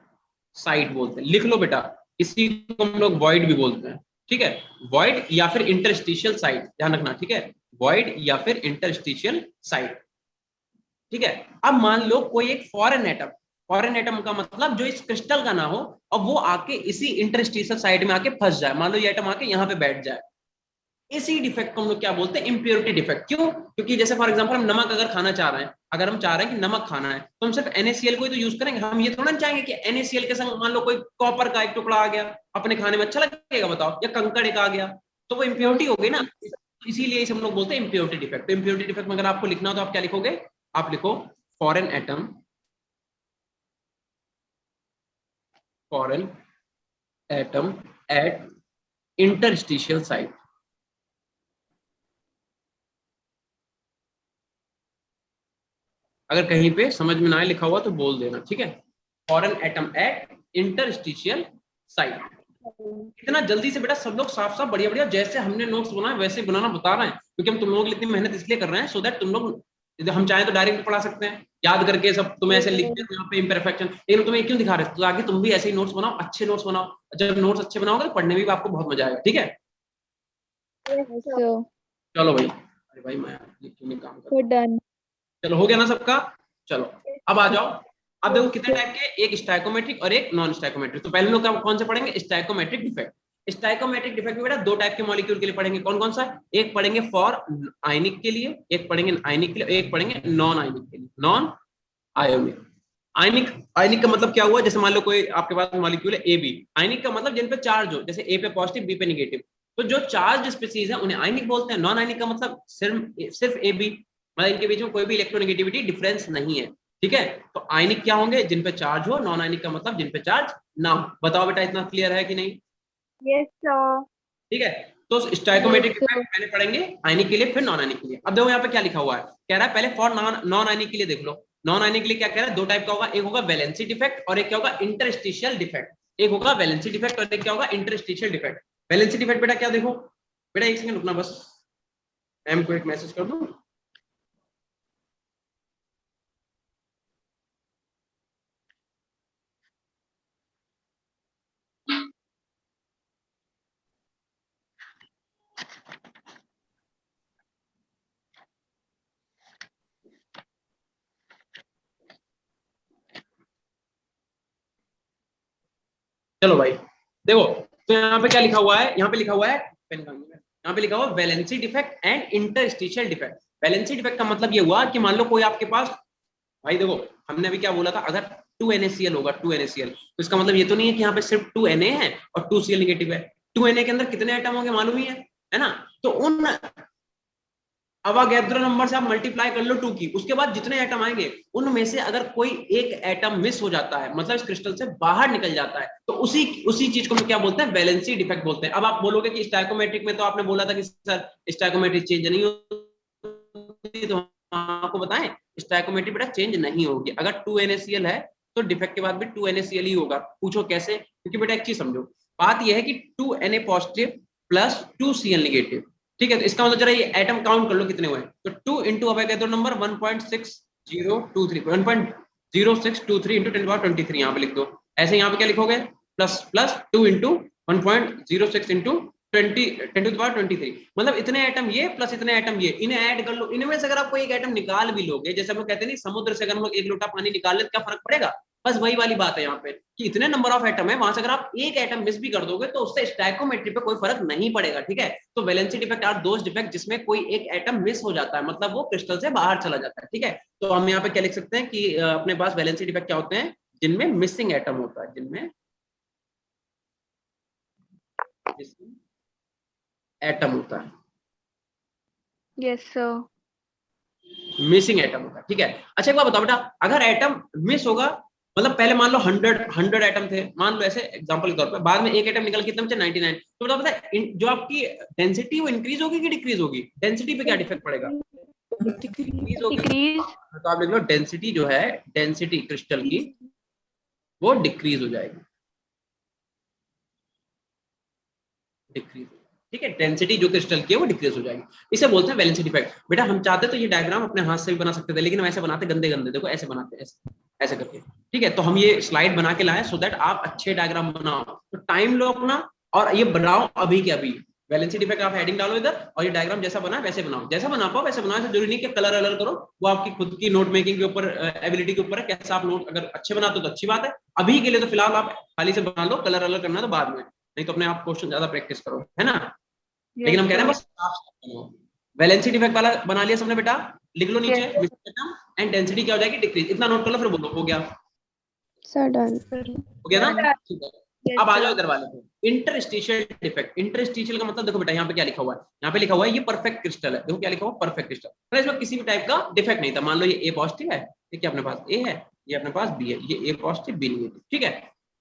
साइट बोलते हैं। लिख लो बेटा, इसी को हम लोग वॉइड भी बोलते हैं। ठीक है, वॉइड या फिर इंटरस्टिशियल साइट, ध्यान रखना। ठीक है, वॉइड या फिर इंटरस्टिशियल साइट। ठीक है, अब मान लो कोई एक फॉरेन एटम का मतलब जो इस क्रिस्टल का ना हो और वो आके इसी इंटरस्टिशियल साइट में आके फंस जाए, मान लो ये एटम आके यहाँ पे बैठ जाए, इसी डिफेक्ट को हम लोग क्या बोलते हैं, इम्प्योरिटी डिफेक्ट। क्यों? क्योंकि जैसे फॉर एग्जांपल हम नमक अगर खाना चाह रहे हैं, अगर हम चाह रहे हैं कि नमक खाना है तो हम सिर्फ NaCl को ही तो यूज करेंगे, हम ये थोड़ा चाहेंगे कि NaCl के संग मान लो कोई कॉपर का एक टुकड़ा आ गया अपने खाने में, अच्छा लगेगा बताओ, या कंकड़ एक आ गया, तो वो इम्प्योरिटी हो गई ना, इसीलिए इसे हम लोग बोलते हैं इम्प्योरिटी डिफेक्ट। तो इम्प्योरिटी डिफेक्ट में अगर आपको लिखना हो तो आप क्या लिखोगे, आप लिखो foreign atom at interstitial site. अगर कहीं पे समझ में ना आए लिखा हुआ तो बोल देना। ठीक है, foreign atom at interstitial site. इतना जल्दी से बेटा सब लोग साफ साफ बढ़िया बढ़िया जैसे हमने नोट्स बनाए वैसे बनाना बता रहे हैं, क्योंकि हम तुम लोगों के लिए इतनी मेहनत इसलिए कर रहे हैं, सो दैट तुम लोग, हम चाहें तो डायरेक्ट पढ़ा सकते हैं याद करके सब, तुम्हें ऐसे लिखते हैं यहाँ पे इम्परफेक्शन, लेकिन तुम्हें क्यों दिखा रहे, तो आगे तुम भी ऐसे ही नोट्स बनाओ, अच्छे नोट्स बनाओ। जब नोट्स अच्छे बनाओगे तो पढ़ने में भी आपको बहुत मजा आएगा। ठीक है, So, चलो भाई, अरे भाई मैं काम कर, we're done. चलो हो गया ना सबका। चलो अब आ जाओ, अब देखो कितने टाइप के, एक स्टाइकोमेट्रिक और एक नॉन स्टाइकोमेट्रिक। तो पहले लोग कौन से पढ़ेंगे, स्टाइकोमेट्रिक डिफेक्ट। स्टाइकोमेट्रिक डिफेक्ट में बेटा 2 टाइप के मॉलिक्यूल के लिए पढ़ेंगे, कौन कौन सा, एक पढ़ेंगे फॉर आयनिक के लिए, एक पढ़ेंगे आयनिक के लिए, एक पढ़ेंगे नॉन आयनिक के लिए, नॉन आयोनिक। आयनिक का मतलब क्या हुआ, जैसे मान लो कोई आपके पास मॉलिक्यूल है AB, आयनिक का मतलब जिन पे चार्ज हो, जैसे A पे पॉजिटिव B पे नेगेटिव, तो जो चार्ज स्पीसीज है उन्हें आयनिक बोलते हैं। नॉन आयनिक का मतलब सिर्फ AB, मतलब इनके बीच में कोई भी इलेक्ट्रोनेगेटिविटी डिफरेंस नहीं है। ठीक है, तो आयनिक क्या होंगे, जिन पे चार्ज हो, नॉन आयनिक का मतलब जिन पे चार्ज ना हो। बताओ बेटा इतना क्लियर है कि नहीं? Yes, sir. ठीक है, तो स्टाइकोमेट्रिक Yes, sir. पहले पढ़ेंगे आयनिक के लिए, फिर नॉन आयनिक के लिए। अब देखो यहाँ पे क्या लिखा हुआ है, कह रहा है पहले फॉर नॉन आयनिक के लिए देख लो। नॉन आयनिक के लिए क्या कह रहा है, दो टाइप का होगा, एक होगा वैलेंसी डिफेक्ट और एक क्या होगा, इंटरस्टिशियल डिफेक्ट। एक होगा वैलेंसी डिफेक्ट और एक क्या होगा, इंटरस्टिशियल डिफेक्ट। वैलेंसी डिफेक्ट बेटा क्या, देखो बेटा एक सेकंड रुकना, बस मैम को एक मैसेज कर दूं। चलो भाई देखो, तो यहाँ पे क्या लिखा हुआ है, यहाँ पे लिखा हुआ है, यहाँ पे लिखा हुआ valency defect and interstitial defect. Valency defect का मतलब ये हुआ कि मान लो कोई आपके पास, भाई देखो हमने अभी क्या बोला था, अगर 2NaCl होगा 2NaCl, तो इसका मतलब ये तो नहीं है कि यहाँ पे सिर्फ 2Na है और 2Cl नेगेटिव है। 2Na के अंदर कितने एटम होंगे मालूम ही है ना। तो उन अवागैद्रो नंबर से आप मल्टीप्लाई कर लो 2 की, उसके बाद जितने एटम आएंगे उनमें से अगर कोई एक एटम मिस हो जाता है, मतलब इस क्रिस्टल से बाहर निकल जाता है, तो उसी चीज को हम क्या बोलते हैं, वैलेंसी डिफेक्ट बोलते हैं। अब आप बोलोगे कि स्टैइकोमेट्रिक में तो आपने बोला था कि सर स्टैइकोमेट्रिक चेंज नहीं होती, तो आपको बताएं स्टैइकोमेट्री बेटा चेंज नहीं होगी। अगर 2NaCl है तो डिफेक्ट के बाद भी 2NaCl ही होगा। पूछो कैसे, क्योंकि बेटा एक चीज समझो, बात यह है कि 2Na positive plus 2Cl negative, ठीक है। तो इसका मतलब जरा ये एटम काउंट कर लो कितने हुए, तो 2 इंटू अवोगाद्रो नंबर 1.6023 1.0623 इंटू 1023 यहाँ पे लिख दो। ऐसे यहाँ पे क्या लिखोगे, प्लस प्लस 2 इंटू 1.06 इंटू 1023, मतलब इतने एटम ये प्लस इतने एटम ये, इन्हें ऐड कर लो। इनमें से अगर आप कोई एक एटम निकाल भी लोगे, जैसे हम लोग कहते हैं नहीं, समुद्र से अगर हम लोग एक लोटा पानी निकाल ले तो क्या फर्क पड़ेगा, बस वही वाली बात है यहाँ पे कि इतने नंबर ऑफ एटम है, वहां से अगर आप एक एटम मिस भी कर दोगे तो उससे स्टैइकोमेट्री पे कोई फर्क नहीं पड़ेगा, ठीक है। तो valency defect are those defect जिसमें कोई एक एटम मिस हो जाता है, मतलब वो क्रिस्टल से बाहर चला जाता है, ठीक है। तो हम यहाँ पे क्या लिख सकते हैं कि अपने पास वैलेंसी डिफेक्ट क्या होते हैं, जिनमें मिसिंग एटम होता है, जिनमें एटम होता है, यस सर। मिसिंग एटम होता है, ठीक है। अच्छा एक बात बताओ बेटा, अगर एटम मिस होगा, मतलब पहले मान लो 100 एटम थे, मान लो ऐसे एग्जांपल के तौर पे, बाद में एक एटम निकल कितने बचे 99, तो बताओ पता जो आपकी डेंसिटी वो इंक्रीज होगी कि डिक्रीज होगी, डेंसिटी पे क्या डिफेक्ट पड़ेगा, डिक्रीज होगी। डिक्रीज। तो आप देख लो डेंसिटी जो है, डेंसिटी क्रिस्टल की वो डिक्रीज हो जाएगी, डिक्रीज, ठीक है। डेंसिटी जो क्रिस्टल की है वो डिक्रीज हो जाएगी, इसे बोलते हैं वैलेंसी डिफेक्ट। बेटा हम चाहते तो ये डायग्राम अपने हाथ से भी बना सकते थे, लेकिन हम ऐसे बनाते गंदे गंदे, देखो ऐसे बनाते हैं, ऐसे करके, ठीक है। तो हम ये स्लाइड बना के लाए सो दैट आप अच्छे डायग्राम बनाओ, तो टाइम लो अपना और ये बनाओ अभी के अभी। वैलेंसी डिफेक्ट आप हेडिंग डालो इधर और ये डायग्राम जैसा बना वैसे बनाओ, जैसा बना पाओ वैसे बनाओ, जरूरी नहीं कि कलर अलर करो, वो आपकी खुद की नोट मेकिंग के ऊपर, एबिलिटी के ऊपर है, कैसा आप नोट अगर अच्छे बनाते हो तो अच्छी बात है। अभी के लिए तो फिलहाल आप खाली से बना लो, कलर अलर करना तो बाद में, नहीं तो अपने आप क्वेश्चन ज्यादा प्रैक्टिस करो, है ना। लेकिन हम कह रहे हैं बस वैलेंसी डिफेक्ट वाला बना लिया सबने बेटा, लिख लो नीचे एंड डेंसिटी क्या हो जाएगी, डिक्रीज, इतना नोट कर लो फिर बोलो, हो गया, सर डन। हो गया ना, ठीक है। अब आ जाओ इधर वाले पे, इंटरस्टिशियल डिफेक्ट। इंटरस्टिशियल का मतलब देखो बेटा, यहाँ पे क्या लिखा हुआ है, यहाँ पे लिखा हुआ है ये परफेक्ट क्रिस्टल है, देखो क्या लिखा हुआ है, परफेक्ट क्रिस्टल, मतलब इसमें किसी भी टाइप का डिफेक्ट नहीं था। मान लो ये ए पॉजिटिव है, ये क्या अपने पास ए है, ये अपने पास बी है, ये ए पॉजिटिव बी नेगेटिव, ठीक है।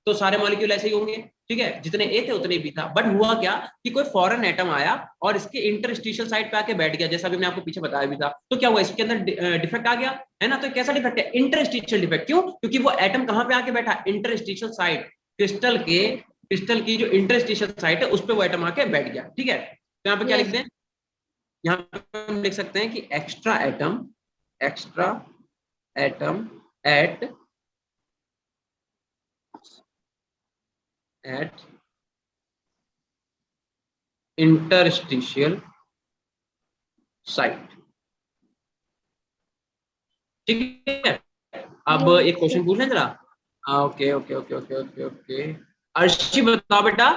तो सारे मॉलिक्यूल ऐसे ही होंगे, ठीक है, जितने ए थे उतने बी था। बट हुआ क्या कि कोई फॉरेन एटम आया और इसके इंटरस्टिशियल साइड पे आके बैठ गया, जैसा भी मैंने आपको पीछे बताया भी था। तो क्या हुआ, इसके अंदर डिफेक्ट आ गया, है ना। तो कैसा डिफेक्ट है, इंटरस्टिशियल डिफेक्ट। क्यों, क्योंकि वो एटम कहां पे आके बैठा, इंटरस्टिशियल साइड, क्रिस्टल की जो इंटरस्टिशियल साइट है उस पे वो एटम आके बैठ गया, ठीक है। तो यहाँ पे क्या लिख दें, यहाँ पे हम लिख सकते हैं कि extra atom at interstitial site, ठीक है। अब एक क्वेश्चन पूछ लें जरा, okay okay okay okay okay okay. Arshi बताओ बेटा,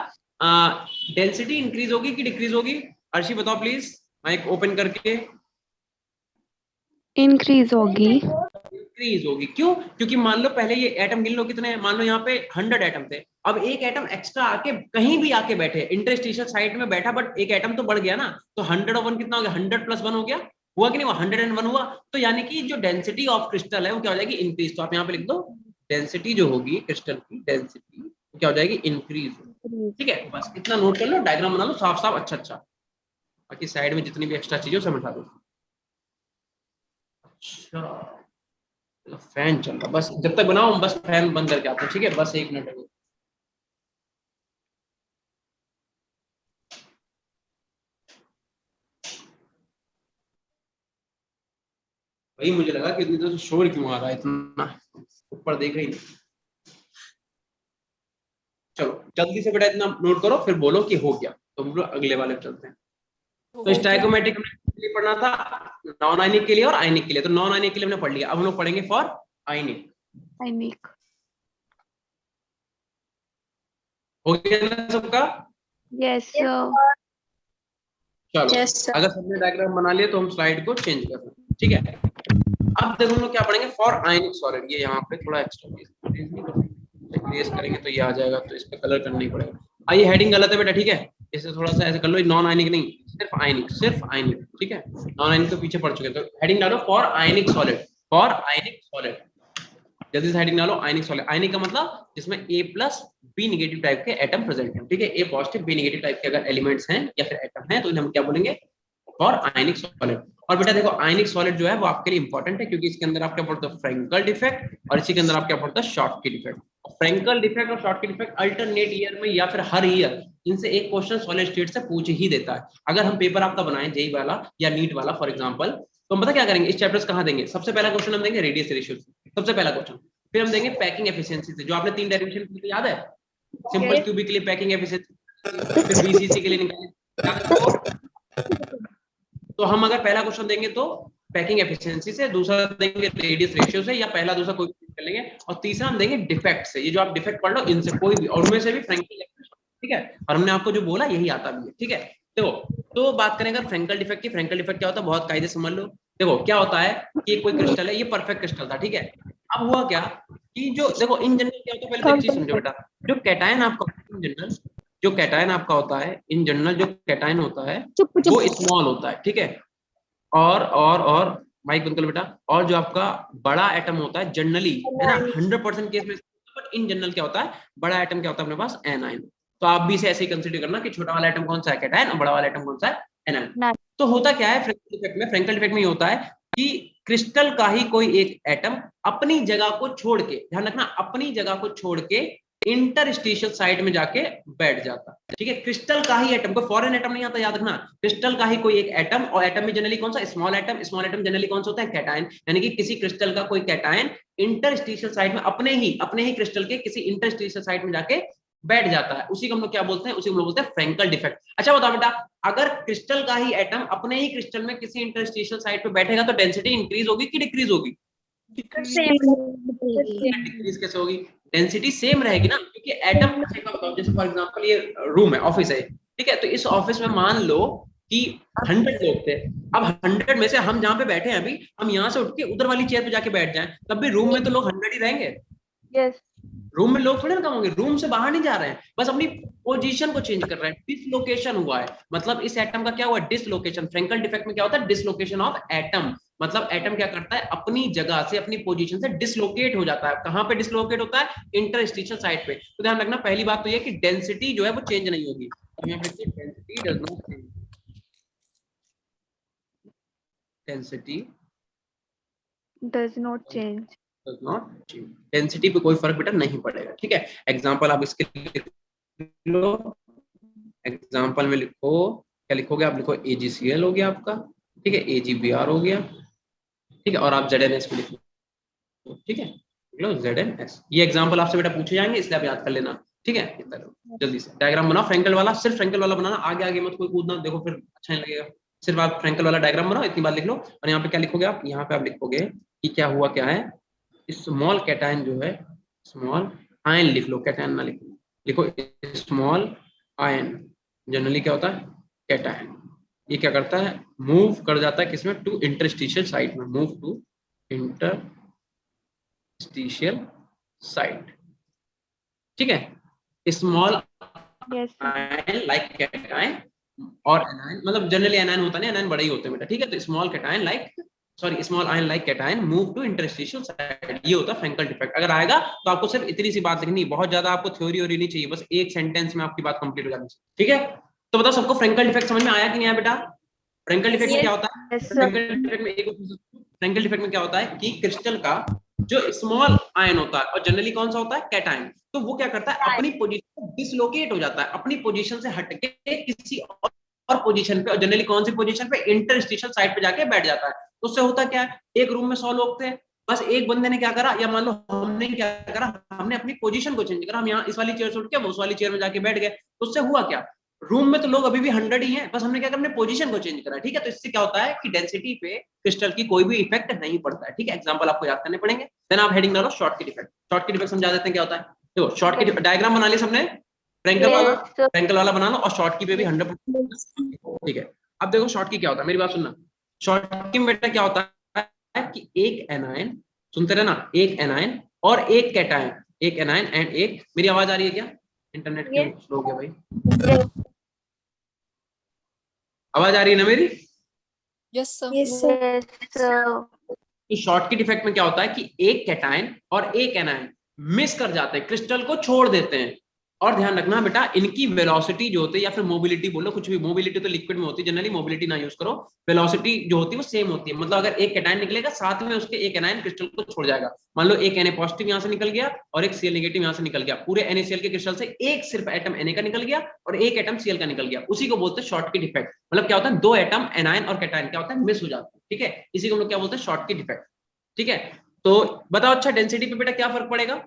डेंसिटी इंक्रीज होगी कि डिक्रीज होगी, अर्शी बताओ प्लीज, माइक ओपन करके। इंक्रीज होगी। इंक्रीज होगी, क्यों, क्योंकि मान लो पहले ये एटम गिन लो कितने हैं, मान लो यहाँ पे 100 एटम थे, अब एक एटम एक्स्ट्रा आके कहीं भी आके बैठे, इंटरस्टिशियल साइट में बैठा, बट एक एटम तो बढ़ गया ना, तो 100 और 1 कितना हो गया, 100 + 1 हो गया, हुआ कि नहीं हुआ, 101 हुआ। तो यानी कि जो डेंसिटी ऑफ क्रिस्टल है वो क्या हो जाएगी, इंक्रीज। तो आप यहाँ पे लिख दो, डेंसिटी जो होगी क्रिस्टल की, डेंसिटी क्या हो जाएगी, इंक्रीज, ठीक है। बस इतना नोट कर लो, डायग्राम बना लो साफ साफ, अच्छा अच्छा, बाकी साइड में जितनी भी एक्स्ट्रा चीजें सब हटा दो। अच्छा फैन चल रहा, बस जब तक बनाओ हम बस फैन बंद करके आते हैं, ठीक है, बस 1 मिनट रुको। वही मुझे लगा कि इतनी देर से शोर क्यों आ रहा है इतना, ऊपर देखा ही नहीं। चलो जल्दी से बेटा इतना नोट करो, फिर बोलो कि हो गया, तो हम लोग अगले वाले पे चलते हैं। तो स्टाइकोमेट्रिक हमने पढ़ना था नॉन आयनिक के लिए और आयनिक के लिए, तो नॉन आयनिक के लिए हमने पढ़ लिया, अब हम लोग पढ़ेंगे फॉर आयनिक। आयनिक। हो गया ना सबका? Yes sir. चलो Yes, sir. अगर सबने डायग्राम बना लिया तो हम स्लाइड को चेंज कर सकते हैं, ठीक है। अब देखो हम लोग क्या पढ़ेंगे, फॉर आयनिक सॉलिड। ये यहाँ पे थोड़ा एक्स्ट्रा प्लेस करेंगे तो ये आ जाएगा, तो इस पे कलर करना ही पड़ेगा। आइए हेडिंग गलत है बेटा, ठीक है, इसे थोड़ा सा ऐसे कर लो, नॉन आयनिक नहीं, सिर्फ आयनिक, सिर्फ आयनिक, ठीक है। नॉन आयनिक तो पीछे पड़ चुके, तो हेडिंग डालो for ionic solid, for ionic solid. जल्दी से हेडिंग डालो आयनिक सॉलिड। आयनिक का मतलब जिसमें A plus B negative type के एटम प्रेजेंट है, ठीक है। A positive B negative type के अगर एलिमेंट्स हैं या फिर एटम हैं तो इन्हें हम क्या बोलेंगे, फॉर आयनिक सॉलिड। और बेटा देखो आयनिक सॉलिड जो है वो आपके लिए इंपॉर्टेंट है, क्योंकि इसके अंदर आप क्या पढ़ते हो, फ्रैंकल डिफेक्ट, और इसी के अंदर आप क्या पढ़ते हो, शॉर्टकी डिफेक्ट। फ्रैंकल डिफेक्ट और शॉर्टकी डिफेक्ट अल्टरनेट ईयर में या फिर हर ईयर इनसे एक क्वेश्चन सॉलिड स्टेट से पूछ ही देता है। अगर हम पेपर आपका बनाएं जेई वाला या नीट वाला फॉर एग्जांपल, तो हम पता क्या करेंगे, इस चैप्टर्स कहां देंगे, सबसे पहला क्वेश्चन हम देंगे रेडियस रेशियो से, सबसे पहला क्वेश्चन। फिर हम देंगे पैकिंग एफिशिएंसी से, जो आपने 3 डेरिवेशन याद है, सिंपल क्यूबिक के लिए पैकिंग एफिशिएंसी, फिर बीसीसी के लिए निकालेंगे। तो हम अगर पहला क्वेश्चन देंगे तो पैकिंग एफिशिएंसी से, दूसरा देंगे रेडियस रेशियो से, या पहला दूसरा कोई कर लेंगे, और तीसरा हम देंगे डिफेक्ट से। ये जो आप डिफेक्ट पढ़ लो इनसे कोई भी, और उनमें से भी फ्रैंकल, ठीक है। और हमने आपको जो बोला यही आता भी है, ठीक है। तो बात करें अगर फ्रैंकल डिफेक्ट की, फ्रैंकल डिफेक्ट क्या होता है, बहुत कायदे से समझ लो। देखो क्या होता है कि कोई क्रिस्टल है, ये परफेक्ट क्रिस्टल था, ठीक है। अब हुआ क्या कि जो देखो इन जनरल क्या होता है, पहले तो एक चीज समझो बेटा, जो कैटायन आपका इन जनरल, जो कैटायन आपका होता है इन जनरल, जो कैटायन होता है वो स्मॉल होता है, ठीक है। और माइक बंद कर लो बेटा। और जो आपका बड़ा एटम होता है जनरली, है ना, 100% केस में, बट इन जनरल क्या होता है, बड़ा एटम क्या होता है अपने पास, एनायन। तो आप भी इसे ऐसे ही कंसीडर करना कि छोटा वाला एटम कौन सा है, कैटायन, और बड़ा वाला एटम कौन सा है, एनायन। तो होता क्या है फ्रैंकल डिफेक्ट में, फ्रैंकल डिफेक्ट में ये होता है कि क्रिस्टल का ही कोई एक एटम अपनी जगह को छोड़ के, ध्यान रखना, अपनी जगह को छोड़ के इंटरस्टिशियल साइड में जाके बैठ जाता, ठीक है। क्रिस्टल का ही एटम, कोई फॉरेन एटम नहीं आता, याद रखना, क्रिस्टल का ही कोई एक एटम, और एटम में जनरली कौन सा, small atom, small atom generally कौन सा होता है, कैटायन। यानी कि किसी क्रिस्टल का कोई कैटायन इंटरस्टिशियल साइड में अपने ही क्रिस्टल के किसी इंटरस्टिशियल साइड में जाके बैठ जाता है, उसी को हम लोग क्या बोलते हैं, उसी को हम लोग बोलते हैं फ्रैंकल डिफेक्ट। अच्छा बताओ बेटा, अगर क्रिस्टल का ही एटम अपने ही क्रिस्टल में किसी इंटरस्टिशियल साइड पे बैठेगा तो डेंसिटी इंक्रीज होगी कि डिक्रीज होगी, डिक्रीज कैसे होगी, डेंसिटी सेम रहेगी ना, क्योंकि एटम, जैसे फॉर एग्जांपल ये रूम है, ऑफिस है, ठीक है। तो इस ऑफिस में मान लो कि 100 लोग थे, अब 100 में से हम जहां पे बैठे हैं अभी, हम यहाँ से उठ के उधर वाली चेयर पे जाके बैठ जाएं, तब भी रूम में तो लोग 100 ही रहेंगे। यस रूम में लोग थोड़े ना कम होंगे, रूम से बाहर नहीं जा रहे हैं, बस अपनी पोजीशन को चेंज कर रहे हैं, डिसलोकेशन हुआ है, मतलब इस एटम का क्या हुआ, डिसलोकेशन। फ्रैंकल डिफेक्ट में क्या होता है, डिसलोकेशन ऑफ एटम, मतलब एटम क्या करता है, अपनी जगह से, अपनी पोजीशन से डिसलोकेट हो जाता है। कहां पे डिसलोकेट होता है, इंटरस्टिशियल साइड पे। तो ध्यान रखना, पहली बात तो ये कि डेंसिटी जो है वो चेंज नहीं होगी, density does not change, density does not change. Does not change, density पे कोई फर्क बेटा नहीं पड़ेगा, ठीक है। एग्जांपल आप इसके लो, एग्जांपल में लिखो, क्या लिखोगे आप, लिखो AgCl हो गया आपका, ठीक है, AgBr हो गया, ठीक है, और आप ZnS भी लिखो, ठीक है, लो ZnS। ये एग्जांपल आपसे बेटा पूछे जाएंगे, इसलिए आप याद कर लेना, ठीक है। जल्दी से डायग्राम बनाओ फ्रैंकल वाला, सिर्फ फ्रैंकल वाला बनाना, आगे आगे मत कोई कूदना, देखो फिर अच्छा नहीं लगेगा। सिर्फ आप फ्रैंकल वाला डायग्राम बनाओ, इतनी बात लिख लो। और यहाँ पे क्या लिखोगे आप, यहाँ पे आप लिखोगे कि क्या हुआ, क्या है, स्मॉल कैटायन जो है, स्मॉल आयन लिख लो, कैटायन ना लिखो, लिखो स्मॉल आयन, जनरली क्या होता है, कैटायन। ये क्या करता है, मूव कर जाता है किसमें, टू इंटरस्टिशियल साइड में, मूव टू इंटरस्टिशियल साइड, ठीक है। स्मॉल आयन लाइक कैटायन, और एनायन, मतलब जनरली एनायन होता नहीं, एनायन बड़े ही होते हैं बेटा, ठीक है। तो small cation like, sorry, small ion like cation move to interstitial side, ये होता है फ्रैंकल डिफेक्ट। अगर आएगा तो आपको सिर्फ इतनी सी बात लिखनी, बहुत ज्यादा आपको थ्योरी और नहीं चाहिए, बस एक सेंटेंस में आपकी बात कंप्लीट हो जानी चाहिए, ठीक है। तो बताओ सबको फ्रैंकल डिफेक्ट समझ में आया कि नहीं आया बेटा। फ्रैंकल डिफेक्ट में क्या होता है, फ्रैंकल डिफेक्ट में क्या होता है कि क्रिस्टल का जो स्मॉल आयन होता है और जनरली कौन सा होता है, कैटायन, तो वो क्या करता है, अपनी पोजीशन डिसलोकेट हो जाता है, अपनी पोजीशन से हटके किसी और पोजीशन पे, और जनरली कौन सी पोजीशन पे, इंटरस्टिशियल साइड पे जाके बैठ जाता है। तो उससे होता क्या है, एक रूम में 100 लोग थे, बस एक बंदे ने क्या करा, या मान लो हमने क्या करा, हमने अपनी पोजीशन को चेंज करा, हम यहाँ इस वाली चेयर से उठ के वो उस वाली चेयर में जाके बैठ गए, तो उससे हुआ क्या, रूम में तो लोग अभी भी 100 ही हैं, बस हमने क्या करा, अपने पोजीशन को चेंज करा, ठीक है। तो इससे क्या होता है कि डेंसिटी पे क्रिस्टल की कोई भी इफेक्ट नहीं पड़ता है, ठीक है। एग्जांपल आपको याद करने पड़ेंगे, देन आप हेडिंग डालो शॉर्टकट इफेक्ट। शॉर्टकट इफेक्ट समझा देते हैं क्या होता है। देखो शॉर्टकट डायग्राम बना लिया सबने, फ्रैंकल वाला, Yes, sir. फ्रैंकल वाला बना लो, और शॉर्ट की पे भी 100%, ठीक है। अब देखो शॉर्ट की क्या होता है, मेरी बात सुनना, शॉर्ट की में बेटा क्या होता है कि एक एनायन, सुनते रहे ना, एक एनायन और एक कैटायन, एक एनायन एंड एक, मेरी आवाज आ रही है क्या, इंटरनेट क्यों स्लो हो गया भाई, आवाज आ रही है ना मेरी। Yes sir. Yes, sir. तो शॉर्टकट इफेक्ट में क्या होता है कि एक कैटायन और एक एनायन मिस कर जाते हैं, क्रिस्टल को छोड़ देते हैं। और ध्यान रखना बेटा, इनकी वेलोसिटी जो होती है, या फिर मोबिलिटी बोलो, कुछ भी, मोबिलिटी तो लिक्विड में होती है, जनरली मोबिलिटी ना यूज करो, वेलोसिटी जो होती है वो सेम होती है। मतलब अगर एक कैटायन निकलेगा, साथ में उसके एक एनायन क्रिस्टल को छोड़ जाएगा। मान लो एक Na पॉजिटिव यहाँ से निकल गया और एक Cl नेगेटिव यहाँ से निकल गया, पूरे NaCl के क्रिस्टल से एक सिर्फ एटम Na का निकल गया और एक एटम Cl का निकल गया, उसी को बोलते हैं शॉर्टकट इफेक्ट। मतलब क्या होता है, दो एटम एनायन और कैटायन क्या होता है, मिस हो जाते हैं, ठीक है। इसी को हम लोग क्या बोलते हैं, शॉर्टकट इफेक्ट, ठीक है। तो बताओ अच्छा, डेंसिटी पे बेटा क्या फर्क पड़ेगा,